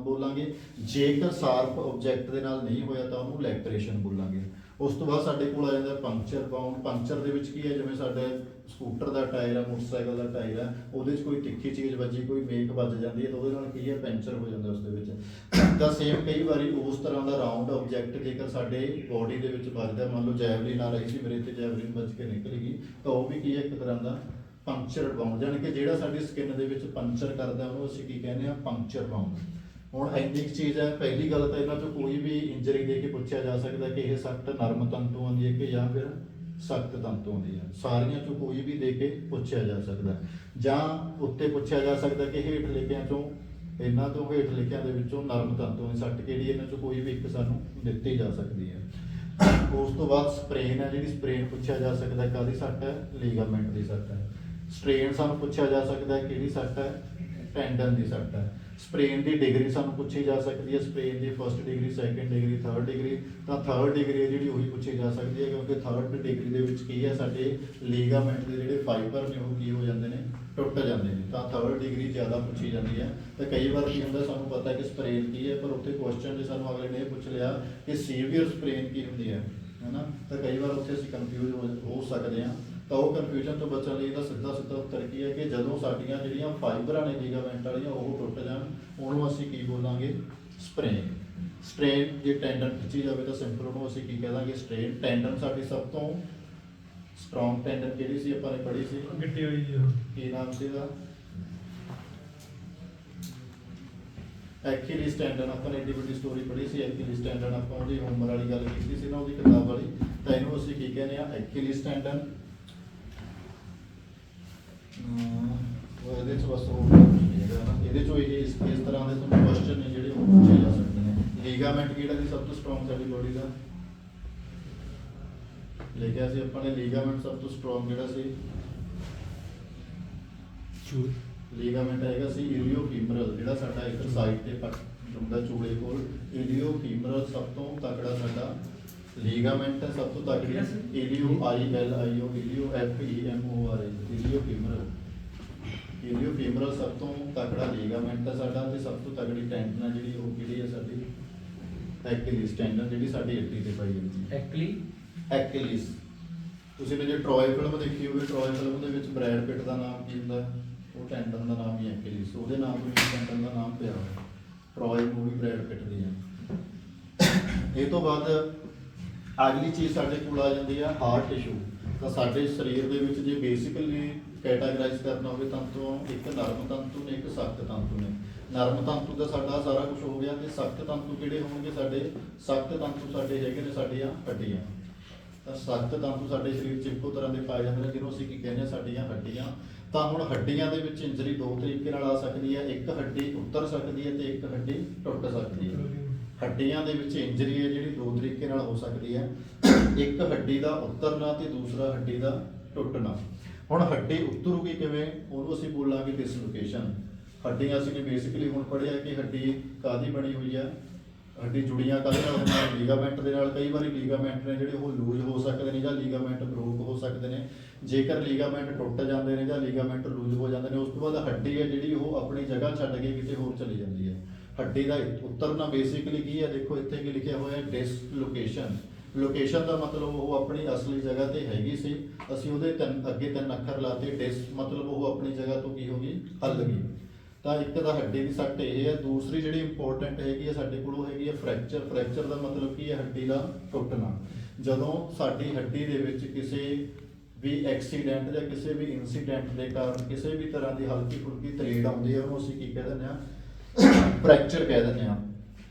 ਬੋਲਾਂਗੇ। ਜੇਕਰ ਸ਼ਾਰਪ ਆਬਜੈਕਟ ਦੇ ਨਾਲ ਨਹੀਂ ਹੋਇਆ ਤਾਂ ਉਹਨੂੰ ਲੈਕਰੇਸ਼ਨ ਬੋਲਾਂਗੇ। ਉਸ ਤੋਂ ਬਾਅਦ ਸਾਡੇ ਕੋਲ ਆ ਜਾਂਦਾ ਪੰਕਚਰ ਬਾਉਂਡ। ਪੰਕਚਰ ਦੇ ਵਿੱਚ ਕੀ ਹੈ, ਜਿਵੇਂ ਸਾਡੇ ਸਕੂਟਰ ਦਾ ਟਾਇਰ ਹੈ, ਮੋਟਰਸਾਈਕਲ ਦਾ ਟਾਇਰ ਹੈ, ਉਹਦੇ 'ਚ ਕੋਈ ਤਿੱਖੀ ਚੀਜ਼ ਵੱਜੀ, ਕੋਈ ਮੇਕ ਵੱਜ ਜਾਂਦੀ ਹੈ ਤਾਂ ਉਹਦੇ ਨਾਲ ਕੀ ਹੈ ਪੈਂਚਰ ਹੋ ਜਾਂਦਾ ਉਸ ਦੇ ਵਿੱਚ। ਤਾਂ ਸੇਮ ਕਈ ਵਾਰੀ ਉਸ ਤਰ੍ਹਾਂ ਦਾ ਰਾਊਂਡ ਆਬਜੈਕਟ ਜੇਕਰ ਸਾਡੇ ਬੋਡੀ ਦੇ ਵਿੱਚ ਵੱਜਦਾ, ਮੰਨ ਲਓ ਜੈਵਲਿਨ ਆ ਰਹੀ ਸੀ ਮੇਰੇ ਤੇ, ਜੈਵਲਿਨ ਵੱਜ ਕੇ ਨਿਕਲ ਗਈ, ਤਾਂ ਉਹ ਵੀ ਕੀ ਹੈ ਇੱਕ ਤਰ੍ਹਾਂ ਦਾ ਪੰਕਚਰ ਬਾਉਂਡ, ਯਾਨੀ ਕਿ ਜਿਹੜਾ ਸਾਡੀ ਸਕਿਨ ਦੇ ਵਿੱਚ ਪੰਚਰ ਕਰਦਾ ਉਹਨੂੰ ਅਸੀਂ ਕੀ ਕਹਿੰਦੇ ਹਾਂ ਪੰਕਚਰ ਬਾਉਂਡ। ਹੁਣ ਇੰਨੀ ਕੁ ਚੀਜ਼ ਹੈ। ਪਹਿਲੀ ਗੱਲ ਤਾਂ ਇਹਨਾਂ 'ਚੋਂ ਕੋਈ ਵੀ ਇੰਜਰੀ ਦੇ ਕੇ ਪੁੱਛਿਆ ਜਾ ਸਕਦਾ ਕਿ ਇਹ ਸਖਤ ਨਰਮ ਤੰਤੂਆਂ ਦੀ ਹੈ ਕਿ ਜਾਂ ਫਿਰ ਸਖਤ ਤੰਤੂਆਂ ਦੀ ਹੈ। ਸਾਰੀਆਂ 'ਚੋਂ ਕੋਈ ਵੀ ਦੇ ਕੇ ਪੁੱਛਿਆ ਜਾ ਸਕਦਾ, ਜਾਂ ਉੱਤੇ ਪੁੱਛਿਆ ਜਾ ਸਕਦਾ ਕਿ ਹੇਠ ਲਿਖਿਆਂ 'ਚੋਂ, ਇਹਨਾਂ ਤੋਂ ਹੇਠ ਲਿਖਿਆਂ ਦੇ ਵਿੱਚੋਂ ਨਰਮ ਤੰਤੂਆਂ ਦੀ ਸੱਟ ਕਿਹੜੀ, ਇਹਨਾਂ 'ਚੋਂ ਕੋਈ ਵੀ ਇੱਕ ਸਾਨੂੰ ਦਿੱਤੀ ਜਾ ਸਕਦੀ ਹੈ। ਉਸ ਤੋਂ ਬਾਅਦ ਸਪਰੇਨ ਹੈ, ਜਿਹੜੀ ਸਪਰੇਨ ਪੁੱਛਿਆ ਜਾ ਸਕਦਾ ਕਾਹਦੀ ਸੱਟ ਹੈ, ਲੀਗਾਮੈਂਟ ਦੀ ਸੱਟ ਹੈ। ਸਟ੍ਰੇਨ ਸਾਨੂੰ ਪੁੱਛਿਆ ਜਾ ਸਕਦਾ ਹੈ ਕਿਹੜੀ ਸੱਟ ਹੈ, ਟੈਂਡਨ ਦੀ ਸੱਟ ਹੈ। ਸਪਰੇਨ ਦੀ ਡਿਗਰੀ ਸਾਨੂੰ ਪੁੱਛੀ ਜਾ ਸਕਦੀ ਹੈ, ਸਪਰੇਨ ਦੀ first degree, second degree, third degree. ਤਾਂ ਥਰਡ ਡਿਗਰੀ ਜਿਹੜੀ ਉਹੀ ਪੁੱਛੀ ਜਾ ਸਕਦੀ ਹੈ ਕਿਉਂਕਿ ਥਰਡ ਡਿਗਰੀ ਦੇ ਵਿੱਚ ਕੀ ਹੈ ਸਾਡੇ ਲੀਗਾਮੈਂਟ ਦੇ ਜਿਹੜੇ ਫਾਈਬਰ ਨੇ ਉਹ ਕੀ ਹੋ ਜਾਂਦੇ ਨੇ, ਟੁੱਟ ਜਾਂਦੇ ਨੇ। ਤਾਂ ਥਰਡ ਡਿਗਰੀ ਜ਼ਿਆਦਾ ਪੁੱਛੀ ਜਾਂਦੀ ਹੈ। ਤਾਂ ਕਈ ਵਾਰ ਕੀ ਹੁੰਦਾ ਸਾਨੂੰ ਪਤਾ ਕਿ ਸਪਰੇਨ ਕੀ ਹੈ, ਪਰ ਉੱਥੇ ਕੁਐਸਚਨ 'ਚ ਸਾਨੂੰ ਅਗਲੇ ਨੇ ਇਹ ਪੁੱਛ ਲਿਆ ਕਿ ਸੀਵੀਅਰ ਸਪਰੇਨ ਕੀ ਹੁੰਦੀ ਹੈ ਨਾ, ਤਾਂ ਕਈ ਵਾਰ ਉੱਥੇ ਅਸੀਂ ਕਨਫਿਊਜ਼ ਹੋ ਸਕਦੇ ਹਾਂ। ਤਾਂ ਉਹ ਕਨਫਿਊਜ਼ਨ ਤੋਂ ਬਚਣ ਲਈ ਇਹਦਾ ਸਿੱਧਾ ਉੱਤਰ ਕੀ ਹੈ ਕਿ ਜਦੋਂ ਸਾਡੀਆਂ ਜਿਹੜੀਆਂ ਫਾਈਬਰਾਂ ਨੇ ਲੀਗਾਮੈਂਟ ਵਾਲੀਆਂ ਉਹ ਟੁੱਟ ਜਾਣ, ਉਹਨੂੰ ਅਸੀਂ ਕੀ ਬੋਲਾਂਗੇ ਸਪਰੇਨ। ਸਟ੍ਰੇਨ ਜੇ ਟੈਂਡਨ ਖਿੱਚੀ ਜਾਵੇ ਤਾਂ ਸਿੰਪਲ ਉਹਨੂੰ ਅਸੀਂ ਕੀ ਕਹਿ ਦਾਂਗੇ ਸਟ੍ਰੇਨ। ਟੈਂਡਨ ਸਾਡੀ ਸਭ ਤੋਂ ਸਟਰੋਂਗ ਟੈਂਡਨ ਕਿਹੜੀ ਸੀ ਆਪਾਂ ਨੇ ਪੜ੍ਹੀ ਸੀ, ਗਿੱਟੀ ਹੋਈ ਜੀ, ਕੀ ਨਾਮ ਸੀ ਇਹਦਾ, ਐਕਿਲੀਸ ਟੈਂਡਨ। ਆਪਾਂ ਨੇ ਏਡੀ ਵੱਡੀ ਸਟੋਰੀ ਪੜ੍ਹੀ ਸੀ ਐਕਿਲੀਸ ਟੈਂਡਨ, ਆਪਾਂ ਉਹਦੀ ਉਮਰ ਵਾਲੀ ਗੱਲ ਕੀਤੀ ਸੀ ਨਾ ਉਹਦੀ ਕਿਤਾਬ ਵਾਲੀ। ਤਾਂ ਇਹਨੂੰ ਅਸੀਂ ਕੀ ਕਹਿੰਦੇ ਆ ਐਕਿਲੀਸ ਟੈਂਡਨ। ਇਹਦੇ 'ਚ ਬਸ ਉਹ ਹੈਗਾ ਨਾ, ਇਹਦੇ 'ਚੋਂ ਇਹ ਇਸ ਤਰ੍ਹਾਂ ਦੇ ਤੁਹਾਨੂੰ ਕੁਐਸਚਨ ਨੇ ਜਿਹੜੇ ਉਹ ਪੁੱਛੇ ਜਾ ਸਕਦੇ ਨੇ। ਲੀਗਾਮੈਂਟ ਕਿਹੜਾ ਸੀ ਸਭ ਤੋਂ ਸਟਰੋਂਗ ਸਾਡੀ ਬੋਡੀ ਦਾ, ਲਿਖਿਆ ਸੀ ਆਪਾਂ ਨੇ ਲੀਗਾਮੈਂਟ ਸਭ ਤੋਂ ਸਟਰੋਂਗ ਜਿਹੜਾ ਸੀ, ਲੀਗਾਮੈਂਟ ਹੈਗਾ ਸੀ ਇਲੀਓਫੀਮਰਲ, ਜਿਹੜਾ ਸਾਡਾ ਇੱਕ ਸਾਈਡ ਤੇ ਹੁੰਦਾ ਚੂਲੇ ਕੋਲ। ਇਲੀਓਫੀਮਰਲ ਸਭ ਤੋਂ ਤਕੜਾ ਸਾਡਾ ਲੀਗਾਮੈਂਟ ਹੈ, ਸਭ ਤੋਂ ਤਕੜੀ ਇਲੀਓ, ILIO, ਇਲੀਓ FEMOR, ਇਲੀਓਫੀਮਰਲ। ਇਲੀਓਫੀਮਰਲ ਸਭ ਤੋਂ ਤਕੜਾ ਲੀਗਾਮੈਂਟ ਹੈ ਸਾਡਾ, ਤੇ ਸਭ ਤੋਂ ਤਕੜੀ ਟੈਂਡਨ ਹੈ ਜਿਹੜੀ ਉਹ ਕਿਹੜੀ ਹੈ ਸਾਡੀ ਐਕਿਲੀਸ ਟੈਂਡਨ, ਜਿਹੜੀ ਸਾਡੀ ਅੱਡੀ ਤੇ ਪਾਈ ਜਾਂਦੀ ਹੈ ਐਕਿਲੀਸ। ਤੁਸੀਂ ਨੇ ਜੇ ਟਰੋਏ ਫਿਲਮ ਦੇਖੀ ਹੋਵੇ, ਟਰੋਏ ਫਿਲਮ ਦੇ ਵਿੱਚ ਬ੍ਰੈਡ ਪਿਟ ਦਾ ਨਾਮ ਕੀ ਹੁੰਦਾ, ਉਹ ਟੈਂਡਨ ਦਾ ਨਾਮ ਹੀ ਐਕਿਲੀਸ, ਉਹਦੇ ਨਾਮ ਤੋਂ ਹੀ ਟੈਂਡਨ ਦਾ ਨਾਮ ਪਿਆ ਹੋਇਆ। ਟਰੋਏ ਮੂਵੀ ਬ੍ਰੈਡ ਪਿਟ ਦੀ ਹੈ। ਇਹ ਤੋਂ ਬਾਅਦ ਅਗਲੀ ਚੀਜ਼ ਸਾਡੇ ਕੋਲ ਆ ਜਾਂਦੀ ਹੈ ਹਾਰਟ ਟਿਸ਼ੂ। ਤਾਂ ਸਾਡੇ ਸਰੀਰ ਦੇ ਵਿੱਚ ਜੇ ਬੇਸਿਕਲੀ ਕੈਟਾਗਰਾਈਜ਼ ਕਰਨਾ ਹੋਵੇ ਤੰਤੂ, ਇੱਕ ਨਰਮ ਤੰਤੂ ਨੇ, ਇੱਕ ਸਖਤ ਤੰਤੂ ਨੇ। ਨਰਮ ਤੰਤੂ ਦਾ ਸਾਡਾ ਸਾਰਾ ਕੁਝ ਹੋ ਗਿਆ, ਤੇ ਸਖਤ ਤੰਤੂ ਕਿਹੜੇ ਹੋਣਗੇ ਸਾਡੇ, ਸਖਤ ਤੰਤੂ ਸਾਡੇ ਹੈਗੇ ਨੇ ਸਾਡੀਆਂ ਹੱਡੀਆਂ। ਤਾਂ ਸਖਤ ਤੰਤੂ ਸਾਡੇ ਸਰੀਰ 'ਚ ਇੱਕੋ ਤਰ੍ਹਾਂ ਦੇ ਪਾਏ ਜਾਂਦੇ ਨੇ ਜਿਹਨੂੰ ਅਸੀਂ ਕੀ ਕਹਿੰਦੇ ਹਾਂ ਸਾਡੀਆਂ ਹੱਡੀਆਂ। ਤਾਂ ਹੁਣ ਹੱਡੀਆਂ ਦੇ ਵਿੱਚ ਇੰਜਰੀ ਦੋ ਤਰੀਕੇ ਨਾਲ ਆ ਸਕਦੀ ਹੈ, ਇੱਕ ਹੱਡੀ ਉੱਤਰ ਸਕਦੀ ਹੈ ਤੇ ਇੱਕ ਹੱਡੀ ਟੁੱਟ ਸਕਦੀ ਹੈ। ਹੱਡੀਆਂ ਦੇ ਵਿੱਚ ਇੰਜਰੀ ਹੈ ਜਿਹੜੀ ਦੋ ਤਰੀਕੇ ਨਾਲ ਹੋ ਸਕਦੀ ਹੈ, ਇੱਕ ਹੱਡੀ ਦਾ ਉਤਰਨਾ ਤੇ ਦੂਸਰਾ ਹੱਡੀ ਦਾ ਟੁੱਟਣਾ। ਹੁਣ ਹੱਡੀ ਉਤਰੂਗੀ ਕਿਵੇਂ, ਉਹਨੂੰ ਅਸੀਂ ਬੋਲਾਂਗੇ ਡਿਸਲੋਕੇਸ਼ਨ। ਹੱਡੀਆਂ ਅਸੀਂ ਨੇ ਬੇਸਿਕਲੀ ਹੁਣ ਪੜ੍ਹਿਆ ਕਿ ਹੱਡੀ ਕਾਹਦੀ ਬਣੀ ਹੋਈ ਆ, ਹੱਡੀ ਜੁੜੀਆਂ ਕਾਹਦੇ ਨਾਲ ਹੁੰਦੀਆਂ, ਲੀਗਾਮੈਂਟ ਦੇ ਨਾਲ। ਕਈ ਵਾਰੀ ਲੀਗਾਮੈਂਟ ਨੇ ਜਿਹੜੇ ਉਹ ਲੂਜ਼ ਹੋ ਸਕਦੇ ਨੇ ਜਾਂ ਲੀਗਾਮੈਂਟ ਬਰੋਕ ਹੋ ਸਕਦੇ ਨੇ। ਜੇਕਰ ਲੀਗਾਮੈਂਟ ਟੁੱਟ ਜਾਂਦੇ ਨੇ ਜਾਂ ਲੀਗਾਮੈਂਟ ਲੂਜ਼ ਹੋ ਜਾਂਦੇ ਨੇ, ਉਸ ਤੋਂ ਬਾਅਦ ਹੱਡੀ ਹੈ ਜਿਹੜੀ ਉਹ ਆਪਣੀ ਜਗ੍ਹਾ ਛੱਡ ਕੇ ਕਿਤੇ ਹੋਰ ਚਲੀ ਜਾਂਦੀ ਹੈ। ਹੱਡੀ ਦਾ ਉਤਰਨਾ ਬੇਸਿਕਲੀ ਕੀ ਹੈ, ਦੇਖੋ ਇੱਥੇ ਕੀ ਲਿਖਿਆ ਹੋਇਆ ਹੈ, ਡਿਸਲੋਕੇਸ਼ਨ। ਲੋਕੇਸ਼ਨ ਦਾ ਮਤਲਬ ਉਹ ਆਪਣੀ ਅਸਲੀ ਜਗ੍ਹਾ ਤੇ ਹੈਗੀ ਸੀ, ਅਸੀਂ ਉਹਦੇ ਅੱਗੇ 3 ਅੱਖਰ ਲਾਤੇ। ਡਿਸ ਮਤਲਬ ਉਹ ਆਪਣੀ ਜਗ੍ਹਾ ਤੋਂ ਕੀ ਹੋ ਗਈ, ਹੱਲ ਗਈ। ਤਾਂ ਇੱਕ ਤਾਂ ਹੱਡੀ ਦੀ ਸੱਟ ਇਹ ਹੈ। ਦੂਸਰੀ ਜਿਹੜੀ ਇੰਪੋਰਟੈਂਟ ਹੈਗੀ ਹੈ ਸਾਡੇ ਕੋਲ, ਉਹ ਹੈਗੀ ਹੈ ਫ੍ਰੈਕਚਰ। ਫ੍ਰੈਕਚਰ ਦਾ ਮਤਲਬ ਕੀ ਹੈ, ਹੱਡੀ ਦਾ ਟੁੱਟਣਾ। ਜਦੋਂ ਸਾਡੀ ਹੱਡੀ ਦੇ ਵਿੱਚ ਕਿਸੇ ਵੀ ਐਕਸੀਡੈਂਟ ਜਾਂ ਕਿਸੇ ਵੀ ਇਨਸੀਡੈਂਟ ਦੇ ਕਾਰਨ ਕਿਸੇ ਵੀ ਤਰ੍ਹਾਂ ਦੀ ਹਲਕੀ ਫੁਲਕੀ ਤਰੇੜ ਆਉਂਦੀ ਹੈ, ਉਹਨੂੰ ਅਸੀਂ ਕੀ ਕਹਿ ਦਿੰਦੇ ਹਾਂ, ਫ੍ਰੈਕਚਰ ਕਹਿ ਦਿੰਦੇ ਹਾਂ।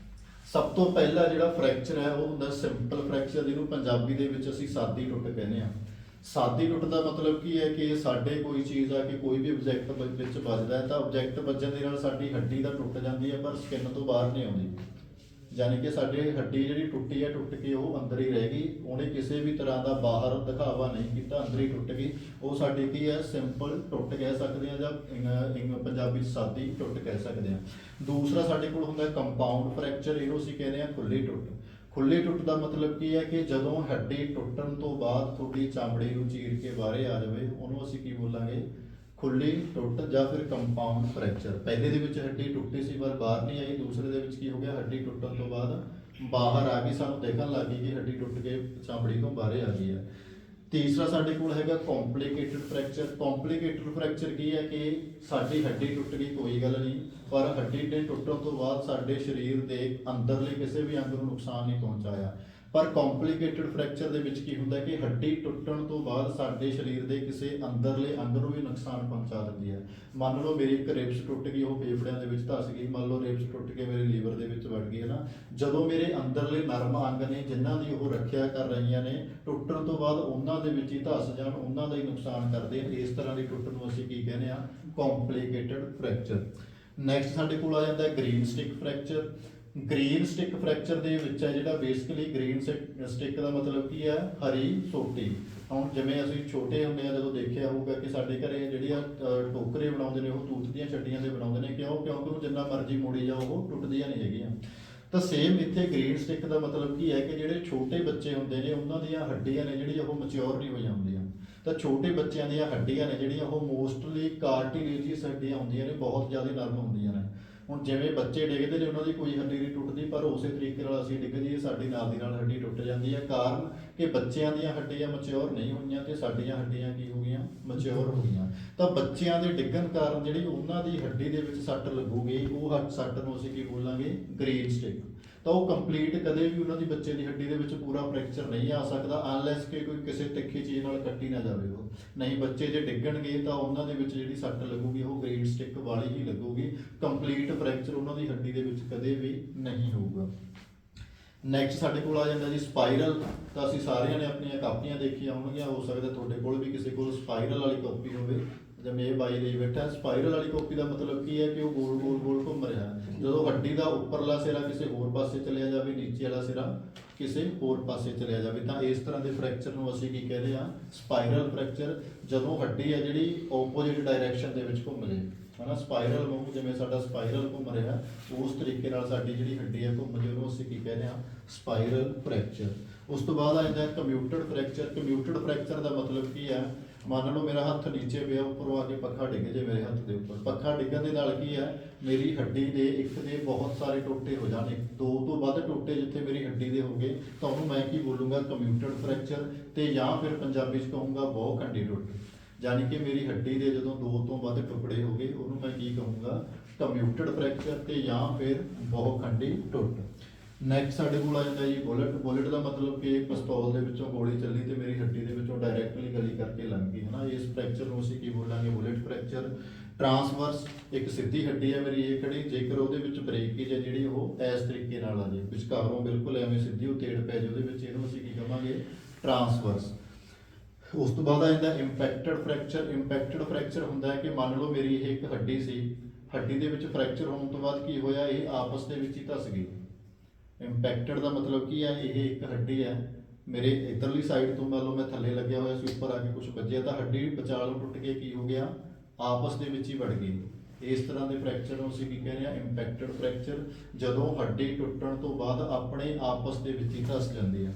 ਸਭ ਤੋਂ ਪਹਿਲਾ ਜਿਹੜਾ ਫ੍ਰੈਕਚਰ ਹੈ ਉਹ ਹੁੰਦਾ ਸਿੰਪਲ ਫ੍ਰੈਕਚਰ, ਜਿਹਨੂੰ ਪੰਜਾਬੀ ਦੇ ਵਿੱਚ ਅਸੀਂ ਸਾਦੀ ਟੁੱਟ ਕਹਿੰਦੇ ਹਾਂ। ਸਾਦੀ ਟੁੱਟ ਦਾ ਮਤਲਬ ਕੀ ਹੈ ਕਿ ਸਾਡੇ ਕੋਈ ਚੀਜ਼ ਆ ਕਿ ਕੋਈ ਵੀ ਆਬਜੈਕਟ ਵਿੱਚ ਵੱਜਦਾ ਹੈ ਤਾਂ ਆਬਜੈਕਟ ਵੱਜਣ ਦੇ ਨਾਲ ਸਾਡੀ ਹੱਡੀ ਤਾਂ ਟੁੱਟ ਜਾਂਦੀ ਹੈ, ਪਰ ਸਕਿਨ ਤੋਂ ਬਾਹਰ ਨਹੀਂ ਆਉਂਦੀ। ਯਾਨੀ ਕਿ ਸਾਡੀ ਹੱਡੀ ਜਿਹੜੀ ਟੁੱਟੀ ਹੈ, ਟੁੱਟ ਕੇ ਉਹ ਅੰਦਰ ਹੀ ਰਹਿ ਗਈ, ਉਹਨੇ ਕਿਸੇ ਵੀ ਤਰ੍ਹਾਂ ਦਾ ਬਾਹਰ ਦਿਖਾਵਾ ਨਹੀਂ ਕੀਤਾ, ਅੰਦਰ ਹੀ ਟੁੱਟ ਗਈ। ਉਹ ਸਾਡੀ ਕੀ ਹੈ, ਸਿੰਪਲ ਟੁੱਟ ਕਹਿ ਸਕਦੇ ਹਾਂ ਜਾਂ ਪੰਜਾਬੀ 'ਚ ਸਾਦੀ ਟੁੱਟ ਕਹਿ ਸਕਦੇ ਹਾਂ। ਦੂਸਰਾ ਸਾਡੇ ਕੋਲ ਹੁੰਦਾ ਕੰਪਾਊਂਡ ਫ੍ਰੈਕਚਰ, ਇਹਨੂੰ ਅਸੀਂ ਕਹਿੰਦੇ ਹਾਂ ਖੁੱਲੀ ਟੁੱਟ। ਖੁੱਲੀ ਟੁੱਟ ਦਾ ਮਤਲਬ ਕੀ ਹੈ ਕਿ ਜਦੋਂ ਹੱਡੀ ਟੁੱਟਣ ਤੋਂ ਬਾਅਦ ਤੁਹਾਡੀ ਚਮੜੀ ਨੂੰ ਚੀਰ ਕੇ ਬਾਹਰੇ ਆ ਜਾਵੇ, ਉਹਨੂੰ ਅਸੀਂ ਕੀ ਬੋਲਾਂਗੇ, ਖੁੱਲੀ ਟੁੱਟ ਜਾਂ ਫਿਰ ਕੰਪਾਊਂਡ ਫ੍ਰੈਕਚਰ। ਪਹਿਲੇ ਦੇ ਵਿੱਚ ਹੱਡੀ ਟੁੱਟੀ ਸੀ ਪਰ ਬਾਹਰ ਨਹੀਂ ਆਈ, ਦੂਸਰੇ ਦੇ ਵਿੱਚ ਕੀ ਹੋ ਗਿਆ, ਹੱਡੀ ਟੁੱਟਣ ਤੋਂ ਬਾਅਦ ਬਾਹਰ ਆ ਗਈ, ਸਾਨੂੰ ਦੇਖਣ ਲੱਗ ਗਈ ਕਿ ਹੱਡੀ ਟੁੱਟ ਕੇ ਚਮੜੀ ਤੋਂ ਬਾਹਰੇ ਆ ਗਈ ਹੈ। ਤੀਸਰਾ ਸਾਡੇ ਕੋਲ ਹੈਗਾ ਕੰਪਲਿਕੇਟਡ ਫ੍ਰੈਕਚਰ। ਕੰਪਲਿਕੇਟਡ ਫ੍ਰੈਕਚਰ ਕੀ ਹੈ ਕਿ ਸਾਡੀ ਹੱਡੀ ਟੁੱਟ ਗਈ ਕੋਈ ਗੱਲ ਨਹੀਂ, ਪਰ ਹੱਡੀ ਦੇ ਟੁੱਟਣ ਤੋਂ ਬਾਅਦ ਸਾਡੇ ਸਰੀਰ ਦੇ ਅੰਦਰਲੇ ਕਿਸੇ ਵੀ ਅੰਗ ਨੂੰ ਨੁਕਸਾਨ ਨਹੀਂ ਪਹੁੰਚਾਇਆ। ਪਰ ਕੰਪਲਿਕੇਟਡ ਫ੍ਰੈਕਚਰ ਦੇ ਵਿੱਚ ਕੀ ਹੁੰਦਾ ਕਿ ਹੱਡੀ ਟੁੱਟਣ ਤੋਂ ਬਾਅਦ ਸਾਡੇ ਸਰੀਰ ਦੇ ਕਿਸੇ ਅੰਦਰਲੇ ਅੰਗ ਨੂੰ ਵੀ ਨੁਕਸਾਨ ਪਹੁੰਚਾ ਦਿੰਦੀ ਹੈ। ਮੰਨ ਲਓ ਮੇਰੀ ਇੱਕ ਰਿਬਸ ਟੁੱਟ ਗਈ, ਉਹ ਫੇਫੜਿਆਂ ਦੇ ਵਿੱਚ ਧੱਸ ਗਈ। ਮੰਨ ਲਓ ਰਿਬਸ ਟੁੱਟ ਕੇ ਮੇਰੇ ਲੀਵਰ ਦੇ ਵਿੱਚ ਵੜ ਗਈ ਹੈ ਨਾ। ਜਦੋਂ ਮੇਰੇ ਅੰਦਰਲੇ ਨਰਮ ਅੰਗ ਨੇ ਜਿਨ੍ਹਾਂ ਦੀ ਉਹ ਰੱਖਿਆ ਕਰ ਰਹੀਆਂ ਨੇ, ਟੁੱਟਣ ਤੋਂ ਬਾਅਦ ਉਹਨਾਂ ਦੇ ਵਿੱਚ ਹੀ ਧੱਸ ਜਾਣ, ਉਹਨਾਂ ਦਾ ਹੀ ਨੁਕਸਾਨ ਕਰਦੇ ਨੇ। ਇਸ ਤਰ੍ਹਾਂ ਦੀ ਟੁੱਟ ਨੂੰ ਅਸੀਂ ਕੀ ਕਹਿੰਦੇ ਹਾਂ, ਕੰਪਲਿਕੇਟਡ ਫ੍ਰੈਕਚਰ। ਨੈਕਸਟ ਸਾਡੇ ਕੋਲ ਆ ਜਾਂਦਾ green stick fracture. Green stick fracture ਦੇ ਵਿੱਚ ਹੈ ਜਿਹੜਾ ਬੇਸਿਕਲੀ ਗ੍ਰੀਨ ਸਟਿਕ ਦਾ ਮਤਲਬ ਕੀ ਹੈ, ਹਰੀ ਸੋਟੀ। ਹੁਣ ਜਿਵੇਂ ਅਸੀਂ ਛੋਟੇ ਹੁੰਦੇ ਆ ਜਦੋਂ ਦੇਖਿਆ ਹੋਊਗਾ ਕਿ ਸਾਡੇ ਘਰੇ ਜਿਹੜੀਆਂ ਟੋਕਰੇ ਬਣਾਉਂਦੇ ਨੇ ਉਹ ਤੂਤ ਦੀਆਂ ਛੱਡੀਆਂ ਦੇ ਬਣਾਉਂਦੇ ਨੇ। ਕਿਉਂ? ਕਿਉਂਕਿ ਉਹ ਜਿੰਨਾ ਮਰਜ਼ੀ ਮੋੜੀ ਜਾਓ ਉਹ ਟੁੱਟਦੀਆਂ ਨਹੀਂ ਹੈਗੀਆਂ। ਤਾਂ ਸੇਮ ਇੱਥੇ ਗ੍ਰੀਨ ਸਟਿਕ ਦਾ ਮਤਲਬ ਕੀ ਹੈ ਕਿ ਜਿਹੜੇ ਛੋਟੇ ਬੱਚੇ ਹੁੰਦੇ ਨੇ ਉਹਨਾਂ ਦੀਆਂ ਹੱਡੀਆਂ ਨੇ ਜਿਹੜੀਆਂ ਉਹ ਮੈਚਿਓਰ ਨਹੀਂ ਹੋਈਆਂ ਹੁੰਦੀਆਂ। ਤਾਂ ਛੋਟੇ ਬੱਚਿਆਂ ਦੀਆਂ ਹੱਡੀਆਂ ਨੇ ਜਿਹੜੀਆਂ ਉਹ ਮੋਸਟਲੀ ਕਾਰਟੀਲੇਜੀਅਸ ਹੱਡੀਆਂ ਹੁੰਦੀਆਂ ਨੇ, ਬਹੁਤ ਜ਼ਿਆਦਾ ਨਰਮ ਹੁੰਦੀਆਂ ਨੇ। ਹੁਣ ਜਿਵੇਂ ਬੱਚੇ ਡਿੱਗਦੇ ਨੇ ਉਹਨਾਂ ਦੀ ਕੋਈ ਹੱਡੀ ਨਹੀਂ ਟੁੱਟਦੀ, ਪਰ ਉਸੇ ਤਰੀਕੇ ਨਾਲ ਅਸੀਂ ਡਿੱਗ ਜਾਈਏ ਸਾਡੀ ਨਾਲ ਦੀ ਨਾਲ ਹੱਡੀ ਟੁੱਟ ਜਾਂਦੀ ਹੈ। ਕਾਰਨ ਕਿ ਬੱਚਿਆਂ ਦੀਆਂ ਹੱਡੀਆਂ ਮੈਚਿਓਰ ਨਹੀਂ ਹੋਈਆਂ ਤੇ ਸਾਡੀਆਂ ਹੱਡੀਆਂ ਕੀ ਹੋ ਗਈਆਂ, ਮੈਚਿਓਰ ਹੋ ਗਈਆਂ। ਤਾਂ ਬੱਚਿਆਂ ਦੇ ਡਿੱਗਣ ਕਾਰਨ ਜਿਹੜੀ ਉਹਨਾਂ ਦੀ ਹੱਡੀ ਦੇ ਵਿੱਚ ਸੱਟ ਲੱਗੂਗੀ, ਉਹ ਸੱਟ ਨੂੰ ਅਸੀਂ ਕੀ ਬੋਲਾਂਗੇ, ਗ੍ਰੀਨ ਸਟਿਕ। ਤਾਂ ਉਹ ਕੰਪਲੀਟ ਕਦੇ ਵੀ ਉਹਨਾਂ ਦੀ ਬੱਚੇ ਦੀ ਹੱਡੀ ਦੇ ਵਿੱਚ ਪੂਰਾ ਫ੍ਰੈਕਚਰ ਨਹੀਂ ਆ ਸਕਦਾ, ਅਨਲੈਸ ਕਿ ਕੋਈ ਕਿਸੇ ਤਿੱਖੀ ਚੀਜ਼ ਨਾਲ ਕੱਟੀ ਨਾ ਜਾਵੇ ਉਹ। ਨਹੀਂ, ਬੱਚੇ ਜੇ ਡਿੱਗਣਗੇ ਤਾਂ ਉਹਨਾਂ ਦੇ ਵਿੱਚ ਜਿਹੜੀ ਸੱਟ ਲੱਗੂਗੀ ਉਹ ਗ੍ਰੀਨ ਸਟਿਕ ਵਾਲੀ ਹੀ ਲੱਗੂਗੀ। ਕੰਪਲੀਟ ਫ੍ਰੈਕਚਰ ਉਹਨਾਂ ਦੀ ਹੱਡੀ ਦੇ ਵਿੱਚ ਕਦੇ ਵੀ ਨਹੀਂ ਹੋਊਗਾ। ਨੈਕਸਟ ਸਾਡੇ ਕੋਲ ਆ ਜਾਂਦਾ ਜੀ ਸਪਾਈਰਲ। ਤਾਂ ਅਸੀਂ ਸਾਰਿਆਂ ਨੇ ਆਪਣੀਆਂ ਕਾਪੀਆਂ ਦੇਖੀਆਂ ਹੋਣਗੀਆਂ, ਹੋ ਸਕਦਾ ਤੁਹਾਡੇ ਕੋਲ ਵੀ ਕਿਸੇ ਕੋਲ ਸਪਾਈਰਲ ਵਾਲੀ ਕਾਪੀ ਹੋਵੇ। ਜਿਵੇਂ ਇਹ ਬਾਈ ਲਈ ਬੈਠਾ, ਸਪਾਈਰਲ ਵਾਲੀ ਕਾਪੀ ਦਾ ਮਤਲਬ ਕੀ ਹੈ ਕਿ ਉਹ ਗੋਲ ਗੋਲ ਗੋਲ ਘੁੰਮ ਰਿਹਾ। ਜਦੋਂ ਹੱਡੀ ਦਾ ਉੱਪਰਲਾ ਸਿਰਾ ਕਿਸੇ ਹੋਰ ਪਾਸੇ ਚਲਿਆ ਜਾਵੇ, ਨੀਚੇ ਵਾਲਾ ਸਿਰਾ ਕਿਸੇ ਹੋਰ ਪਾਸੇ ਚਲਿਆ ਜਾਵੇ, ਤਾਂ ਇਸ ਤਰ੍ਹਾਂ ਦੇ ਫ੍ਰੈਕਚਰ ਨੂੰ ਅਸੀਂ ਕੀ ਕਹਿੰਦੇ ਹਾਂ, ਸਪਾਈਰਲ ਫ੍ਰੈਕਚਰ। ਜਦੋਂ ਹੱਡੀ ਹੈ ਜਿਹੜੀ ਓਪੋਜਿਟ ਡਾਇਰੈਕਸ਼ਨ ਦੇ ਵਿੱਚ ਘੁੰਮ ਜੇ, ਹੈ ਨਾ, ਸਪਾਈਰਲ ਵਾਂਗੂ ਜਿਵੇਂ ਸਾਡਾ ਸਪਾਈਰਲ ਘੁੰਮ ਰਿਹਾ ਉਸ ਤਰੀਕੇ ਨਾਲ ਸਾਡੀ ਜਿਹੜੀ ਹੱਡੀ ਹੈ ਘੁੰਮ ਜੇ, ਉਹਨੂੰ ਅਸੀਂ ਕੀ ਕਹਿੰਦੇ ਹਾਂ, ਸਪਾਈਰਲ ਫ੍ਰੈਕਚਰ। ਉਸ ਤੋਂ ਬਾਅਦ ਆ ਜਾਂਦਾ ਕਮਿਊਟਡ ਫ੍ਰੈਕਚਰ। ਕਮਿਊਟਡ ਫ੍ਰੈਕਚਰ ਦਾ ਮਤਲਬ ਕੀ ਹੈ, ਮੰਨ ਲਓ ਮੇਰਾ ਹੱਥ ਨੀਚੇ ਪਿਆ, ਉੱਪਰੋਂ ਆ ਕੇ ਪੱਖਾ ਡਿੱਗ ਜੇ ਮੇਰੇ ਹੱਥ ਦੇ ਉੱਪਰ। ਪੱਖਾ ਡਿੱਗਣ ਦੇ ਨਾਲ ਕੀ ਹੈ, ਮੇਰੀ ਹੱਡੀ ਦੇ ਇੱਕ ਦੇ ਬਹੁਤ ਸਾਰੇ ਟੋਟੇ ਹੋ ਜਾਣੇ, 2 ਤੋਂ ਵੱਧ ਟੋਟੇ ਜਿੱਥੇ ਮੇਰੀ ਹੱਡੀ ਦੇ ਹੋ ਗਏ ਤਾਂ ਉਹਨੂੰ ਮੈਂ ਕੀ ਬੋਲੂੰਗਾ, ਕਮਿਊਟਡ ਫ੍ਰੈਕਚਰ। ਤੇ ਜਾਂ ਫਿਰ ਪੰਜਾਬੀ 'ਚ ਕਹੂੰਗਾ ਬਹੁਖੰਡੀ ਟੁੱਟ। ਯਾਨੀ ਕਿ ਮੇਰੀ ਹੱਡੀ ਦੇ ਜਦੋਂ 2 ਤੋਂ ਵੱਧ ਟੁਕੜੇ ਹੋ ਗਏ ਉਹਨੂੰ ਮੈਂ ਕੀ ਕਹੂੰਗਾ, ਕਮਿਊਟਡ ਫ੍ਰੈਕਚਰ ਤੇ ਜਾਂ ਫਿਰ ਬਹੁਖੰਡੀ ਟੁੱਟ। ਨੈਕਸਟ ਸਾਡੇ ਕੋਲ ਆ ਜਾਂਦਾ ਜੀ ਬੁਲਟ। ਬੁਲਟ ਦਾ ਮਤਲਬ ਕਿ ਪਿਸਤੌਲ ਦੇ ਵਿੱਚੋਂ ਗੋਲੀ ਚੱਲੀ ਤੇ ਮੇਰੀ ਹੱਡੀ ਦੇ ਵਿੱਚੋਂ ਡਾਇਰੈਕਟਲੀ ਗਲੀ ਕਰਕੇ ਲੰਘ ਗਈ, ਹੈ ਨਾ। ਇਸ ਫ੍ਰੈਕਚਰ ਨੂੰ ਅਸੀਂ ਕੀ ਬੋਲਾਂਗੇ, ਬੁਲਟ ਫ੍ਰੈਕਚਰ। ਟਰਾਂਸਵਰਸ, ਇੱਕ ਸਿੱਧੀ ਹੱਡੀ ਹੈ ਮੇਰੀ ਇਹ ਖੜੀ, ਜੇਕਰ ਉਹਦੇ ਵਿੱਚ ਬ੍ਰੇਕੇਜ ਹੈ ਜਿਹੜੀ ਉਹ ਇਸ ਤਰੀਕੇ ਨਾਲ ਆ ਜੇ, ਵਿਚਕਾਰੋਂ ਬਿਲਕੁਲ ਐਵੇਂ ਸਿੱਧੀ ਉਤੇੜ ਪੈ ਜੇ ਉਹਦੇ ਵਿੱਚ, ਇਹਨੂੰ ਅਸੀਂ ਕੀ ਕਹਾਂਗੇ, ਟਰਾਂਸਵਰਸ। ਉਸ ਤੋਂ ਬਾਅਦ ਆ ਜਾਂਦਾ ਇੰਪੈਕਟਡ ਫ੍ਰੈਕਚਰ। ਇੰਪੈਕਟਡ ਫ੍ਰੈਕਚਰ ਹੁੰਦਾ ਹੈ ਕਿ ਮੰਨ ਲਓ ਮੇਰੀ ਇਹ ਇੱਕ ਹੱਡੀ ਸੀ, ਹੱਡੀ ਦੇ ਵਿੱਚ ਫ੍ਰੈਕਚਰ ਹੋਣ ਤੋਂ ਬਾਅਦ ਕੀ ਹੋਇਆ, ਇਹ ਆਪਸ ਦੇ ਵਿੱਚ ਹੀ ਧਸ ਗਈ। ਇੰਪੈਕਟਡ ਦਾ ਮਤਲਬ ਕੀ ਹੈ, ਇਹ ਇੱਕ ਹੱਡੀ ਹੈ ਮੇਰੇ ਇੱਧਰਲੀ ਸਾਈਡ ਤੋਂ, ਮੰਨ ਲਓ ਮੈਂ ਥੱਲੇ ਲੱਗਿਆ ਹੋਇਆ ਸੀ, ਉੱਪਰ ਆ ਕੇ ਕੁਝ ਵੱਜਿਆ ਤਾਂ ਹੱਡੀ ਵਿਚਾਲੋਂ ਟੁੱਟ ਕੇ ਕੀ ਹੋ ਗਿਆ, ਆਪਸ ਦੇ ਵਿੱਚ ਹੀ ਵੜ ਗਈ। ਇਸ ਤਰ੍ਹਾਂ ਦੇ ਫ੍ਰੈਕਚਰ ਨੂੰ ਅਸੀਂ ਕੀ ਕਹਿੰਦੇ ਆ, ਇੰਪੈਕਟਡ ਫ੍ਰੈਕਚਰ, ਜਦੋਂ ਹੱਡੀ ਟੁੱਟਣ ਤੋਂ ਬਾਅਦ ਆਪਣੇ ਆਪਸ ਦੇ ਵਿੱਚ ਹੀ ਧਸ ਜਾਂਦੀ ਆ।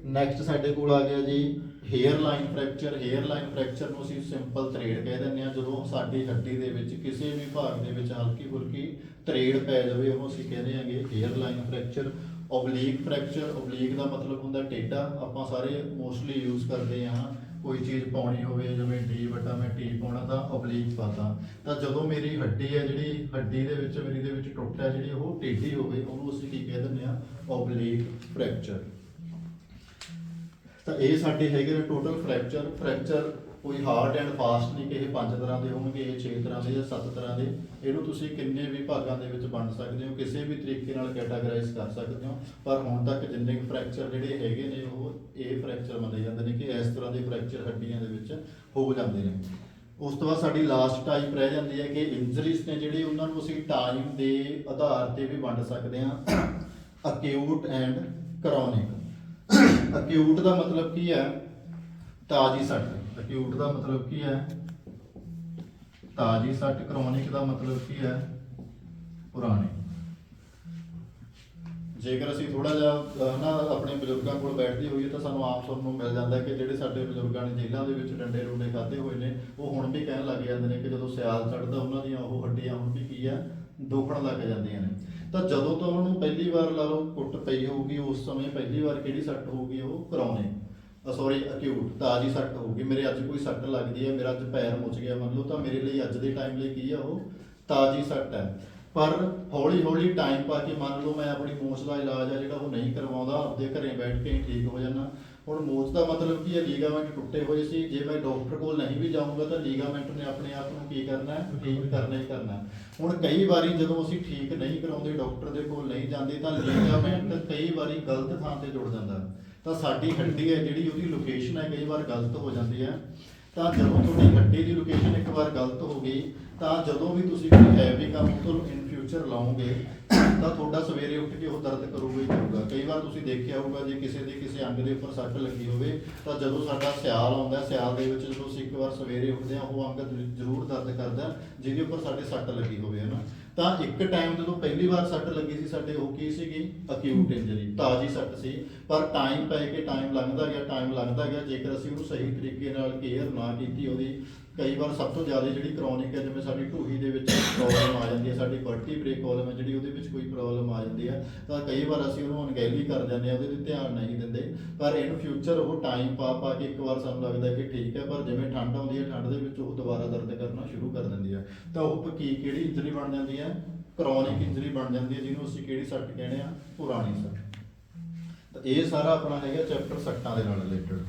ਨੈਕਸਟ ਸਾਡੇ ਕੋਲ ਆ ਗਿਆ ਜੀ hairline fracture. Hairline fracture ਨੂੰ ਅਸੀਂ ਸਿੰਪਲ ਤਰੇੜ ਕਹਿ ਦਿੰਦੇ ਆ। ਜਦੋਂ ਸਾਡੀ ਹੱਡੀ ਦੇ ਵਿੱਚ ਕਿਸੇ ਵੀ ਭਾਗ ਦੇ ਵਿੱਚ ਹਲਕੀ ਫੁਲਕੀ ਤਰੇੜ ਪੈ ਜਾਵੇ ਉਹਨੂੰ ਅਸੀਂ ਕਹਿੰਦੇ ਆਂਗੇ hairline fracture. Oblique fracture, oblique ਦਾ ਮਤਲਬ ਹੁੰਦਾ ਟੇਢਾ। ਆਪਾਂ ਸਾਰੇ ਮੋਸਟਲੀ ਯੂਜ਼ ਕਰਦੇ ਹਾਂ, ਕੋਈ ਚੀਜ਼ ਪਾਉਣੀ ਹੋਵੇ ਜਿਵੇਂ D/T ਪਾਉਣਾ ਤਾਂ ਓਬਲੀਕ ਪਾਤਾ, ਤਾਂ ਜਦੋਂ ਮੇਰੀ ਹੱਡੀ ਹੈ ਜਿਹੜੀ ਹੱਡੀ ਦੇ ਵਿੱਚ ਮੇਰੀ ਦੇ ਵਿੱਚ ਟੁੱਟ ਹੈ ਜਿਹੜੀ ਉਹ ਟੇਢੀ ਹੋਵੇ ਉਹਨੂੰ ਅਸੀਂ ਕੀ ਕਹਿ ਦਿੰਦੇ ਆ, ਓਬਲੀਕ ਫ੍ਰੈਕਚਰ। ਤਾਂ ਇਹ ਸਾਡੇ ਹੈਗੇ ਨੇ ਟੋਟਲ ਫ੍ਰੈਕਚਰ। ਫ੍ਰੈਕਚਰ ਕੋਈ ਹਾਰਡ ਐਂਡ ਫਾਸਟ ਨਹੀਂ ਕਿ ਇਹ 5 ਤਰ੍ਹਾਂ ਦੇ ਹੋਣਗੇ, ਇਹ 6 ਤਰ੍ਹਾਂ ਦੇ ਜਾਂ 7 ਤਰ੍ਹਾਂ ਦੇ। ਇਹਨੂੰ ਤੁਸੀਂ ਕਿੰਨੇ ਵੀ ਭਾਗਾਂ ਦੇ ਵਿੱਚ ਵੰਡ ਸਕਦੇ ਹੋ, ਕਿਸੇ ਵੀ ਤਰੀਕੇ ਨਾਲ ਕੈਟਾਗਰਾਈਜ਼ ਕਰ ਸਕਦੇ ਹੋ। ਪਰ ਹੁਣ ਤੱਕ ਜਿੰਨੇ ਕੁ ਫ੍ਰੈਕਚਰ ਜਿਹੜੇ ਹੈਗੇ ਨੇ ਉਹ ਇਹ ਫ੍ਰੈਕਚਰ ਮੰਨੇ ਜਾਂਦੇ ਨੇ ਕਿ ਇਸ ਤਰ੍ਹਾਂ ਦੇ ਫ੍ਰੈਕਚਰ ਹੱਡੀਆਂ ਦੇ ਵਿੱਚ ਹੋ ਜਾਂਦੇ ਨੇ। ਉਸ ਤੋਂ ਬਾਅਦ ਸਾਡੀ ਲਾਸਟ ਟਾਈਪ ਰਹਿ ਜਾਂਦੀ ਹੈ ਕਿ ਇੰਜਰੀਜ਼ ਨੇ ਜਿਹੜੀ ਉਹਨਾਂ ਨੂੰ ਅਸੀਂ ਟਾਈਮ ਦੇ ਆਧਾਰ ਤੇ ਵੀ ਵੰਡ ਸਕਦੇ ਹਾਂ, ਅਕਿਊਟ ਐਂਡ ਕਰੋਨਿਕ। ਅਕਿਊਟ ਦਾ ਮਤਲਬ ਕੀ ਹੈ, ਤਾਜ਼ੀ ਸੱਟ। ਅਕਿਊਟ ਦਾ ਮਤਲਬ ਕੀ ਹੈ, ਤਾਜ਼ੀ ਸੱਟ। ਕਰੋਨਿਕ ਦਾ ਮਤਲਬ ਕੀ ਹੈ, ਪੁਰਾਣੀ। ਜੇਕਰ ਅਸੀਂ ਥੋੜਾ ਜਿਹਾ ਨਾ ਆਪਣੇ ਬਜ਼ੁਰਗਾਂ ਕੋਲ ਬੈਠਦੇ ਹੋਈਏ ਤਾਂ ਸਾਨੂੰ ਆਮ ਸੁਣਨ ਨੂੰ ਮਿਲ ਜਾਂਦਾ ਕਿ ਜਿਹੜੇ ਸਾਡੇ ਬਜ਼ੁਰਗਾਂ ਨੇ ਜੇਲ੍ਹਾਂ ਦੇ ਵਿੱਚ ਡੰਡੇ ਡੁੰਡੇ ਖਾਧੇ ਹੋਏ ਨੇ ਉਹ ਹੁਣ ਵੀ ਕਹਿਣ ਲੱਗ ਜਾਂਦੇ ਨੇ ਕਿ ਜਦੋਂ ਸਿਆਲ ਚੜ੍ਹਦਾ ਉਹਨਾਂ ਦੀਆਂ ਉਹ ਹੱਡੀਆਂ ਹੁਣ ਵੀ ਕੀ ਆ, ਦੁਖਣ ਲੱਗ ਜਾਂਦੀਆਂ ਨੇ। ਤਾਂ ਜਦੋਂ ਤੋਂ ਉਹਨਾਂ ਨੂੰ ਪਹਿਲੀ ਵਾਰ ਲਾ ਲਓ ਕੁੱਟ ਪਈ ਹੋਊਗੀ ਉਸ ਸਮੇਂ ਪਹਿਲੀ ਵਾਰ ਕਿਹੜੀ ਸੱਟ ਹੋਊਗੀ, ਉਹ ਕਰੋਨਿਕ ਸੌਰੀ ਅਕਿਊਟ, ਤਾਜ਼ੀ ਸੱਟ ਹੋਊਗੀ। ਮੇਰੇ ਅੱਜ ਕੋਈ ਸੱਟ ਲੱਗਦੀ ਹੈ, ਮੇਰਾ ਅੱਜ ਪੈਰ ਮੁੱਚ ਗਿਆ ਮੰਨ ਲਓ, ਤਾਂ ਮੇਰੇ ਲਈ ਅੱਜ ਦੇ ਟਾਈਮ ਲਈ ਕੀ ਆ, ਉਹ ਤਾਜ਼ੀ ਸੱਟ ਹੈ। ਪਰ ਹੌਲੀ ਹੌਲੀ ਟਾਈਮ ਪਾ ਕੇ ਮੰਨ ਲਓ ਮੈਂ ਆਪਣੀ ਮੋਚ ਦਾ ਇਲਾਜ ਆ ਜਿਹੜਾ ਉਹ ਨਹੀਂ ਕਰਵਾਉਂਦਾ, ਆਪਦੇ ਘਰੇ ਬੈਠ ਕੇ ਹੀ ਠੀਕ ਹੋ ਜਾਣਾ। ਹੁਣ ਮੋਚ ਦਾ ਮਤਲਬ ਕੀ ਹੈ, ਲੀਗਾਮੈਂਟ ਟੁੱਟੇ ਹੋਏ ਸੀ, ਜੇ ਮੈਂ ਡਾਕਟਰ ਕੋਲ ਨਹੀਂ ਵੀ ਜਾਊਂਗਾ ਤਾਂ ਲੀਗਾਮੈਂਟ ਨੇ ਆਪਣੇ ਆਪ ਨੂੰ ਕੀ ਕਰਨਾ ਹੈ, ਠੀਕ ਕਰਨਾ ਹੀ ਕਰਨਾ। ਹੁਣ ਕਈ ਵਾਰੀ ਜਦੋਂ ਅਸੀਂ ਠੀਕ ਨਹੀਂ ਕਰਾਉਂਦੇ, ਡਾਕਟਰ ਦੇ ਕੋਲ ਨਹੀਂ ਜਾਂਦੇ, ਤਾਂ ਲੀਗਾਮੈਂਟ ਕਈ ਵਾਰੀ ਗਲਤ ਥਾਂ ਤੇ ਜੁੜ ਜਾਂਦਾ। ਤਾਂ ਸਾਡੀ ਹੱਡੀ ਹੈ ਜਿਹੜੀ ਉਹਦੀ ਲੋਕੇਸ਼ਨ ਹੈ ਕਈ ਵਾਰ ਗਲਤ ਹੋ ਜਾਂਦੀ ਹੈ। ਤਾਂ ਜਦੋਂ ਤੁਹਾਡੀ ਹੱਡੀ ਦੀ ਲੋਕੇਸ਼ਨ ਇੱਕ ਵਾਰ ਗਲਤ ਹੋ ਗਈ ਤਾਂ ਜਦੋਂ ਵੀ ਤੁਸੀਂ ਕੋਈ ਹੈਵੀ ਕੰਮ ਤੋਂ ਇਨ ਫਿਊਚਰ ਲਾਓਗੇ ਤਾਂ ਤੁਹਾਡਾ ਸਵੇਰੇ ਉੱਠ ਕੇ ਉਹ ਦਰਦ ਕਰੂਗਾ ਹੀ ਕਰੂਗਾ। ਕਈ ਵਾਰ ਤੁਸੀਂ ਦੇਖਿਆ ਹੋਊਗਾ ਜੇ ਕਿਸੇ ਦੇ ਕਿਸੇ ਅੰਗ ਦੇ ਉੱਪਰ ਸੱਟ ਲੱਗੀ ਹੋਵੇ ਤਾਂ ਜਦੋਂ ਸਾਡਾ ਸਿਆਲ ਆਉਂਦਾ, ਸਿਆਲ ਦੇ ਵਿੱਚ ਜਦੋਂ ਅਸੀਂ ਇੱਕ ਵਾਰ ਸਵੇਰੇ ਉੱਠਦੇ ਹਾਂ ਉਹ ਅੰਗ ਜ਼ਰੂਰ ਦਰਦ ਕਰਦਾ ਜਿਹਦੇ ਉੱਪਰ ਸਾਡੇ ਸੱਟ ਲੱਗੀ ਹੋਵੇ, ਹੈ ਨਾ। ਤਾਂ ਇੱਕ ਟਾਈਮ ਜਦੋਂ ਪਹਿਲੀ ਵਾਰ ਸੱਟ ਲੱਗੀ ਸੀ ਸਾਡੇ, ਉਹ ਕੀ ਸੀਗੀ, ਅਕਿਊਟ ਇੰਜਰੀ, ਤਾਜ਼ੀ ਸੱਟ ਸੀ। ਪਰ ਟਾਈਮ ਪੈ ਕੇ ਟਾਈਮ ਲੰਘਦਾ ਗਿਆ, ਜੇਕਰ ਅਸੀਂ ਉਹਨੂੰ ਸਹੀ ਤਰੀਕੇ ਨਾਲ ਕੇਅਰ ਨਾ ਕੀਤੀ ਉਹਦੀ, ਕਈ ਵਾਰ ਸਭ ਤੋਂ ਜ਼ਿਆਦਾ ਜਿਹੜੀ ਕਰੋਨਿਕ ਹੈ, ਜਿਵੇਂ ਸਾਡੀ ਢੂਹੀ ਦੇ ਵਿੱਚ ਪ੍ਰੋਬਲਮ ਆ ਜਾਂਦੀ ਹੈ, ਸਾਡੀ ਵਰਟੀਬ੍ਰੇ ਕਾਲਮ ਹੈ ਜਿਹੜੀ ਉਹਦੇ ਵਿੱਚ ਕੋਈ ਪ੍ਰੋਬਲਮ ਆ ਜਾਂਦੀ ਹੈ, ਤਾਂ ਕਈ ਵਾਰ ਅਸੀਂ ਉਹਨੂੰ ਅਣਗਹਿਲੀ ਕਰ ਜਾਂਦੇ ਹਾਂ, ਉਹਦੇ 'ਤੇ ਧਿਆਨ ਨਹੀਂ ਦਿੰਦੇ। ਪਰ ਇਨ ਫਿਊਚਰ ਉਹ ਟਾਈਮ ਪਾ ਕੇ ਇੱਕ ਵਾਰ ਸਾਨੂੰ ਲੱਗਦਾ ਕਿ ਠੀਕ ਹੈ, ਪਰ ਜਿਵੇਂ ਠੰਡ ਆਉਂਦੀ ਹੈ ਠੰਡ ਦੇ ਵਿੱਚ ਉਹ ਦੁਬਾਰਾ ਦਰਦ ਕਰਨਾ ਸ਼ੁਰੂ ਕਰ ਦਿੰਦੀ ਹੈ। ਤਾਂ ਉਹ ਕਿਹੜੀ ਇੰਜਰੀ ਬਣ ਜਾਂਦੀ ਹੈ, ਕਰੋਨਿਕ ਇੰਜਰੀ ਬਣ ਜਾਂਦੀ ਹੈ, ਜਿਹਨੂੰ ਅਸੀਂ ਕਿਹੜੀ ਸੱਟ ਕਹਿੰਦੇ ਆ, ਪੁਰਾਣੀ ਸੱਟ। ਤਾਂ ਇਹ ਸਾਰਾ ਆਪਣਾ ਹੈਗਾ ਚੈਪਟਰ ਸੱਟਾਂ ਦੇ ਨਾਲ ਰਿਲੇਟਡ।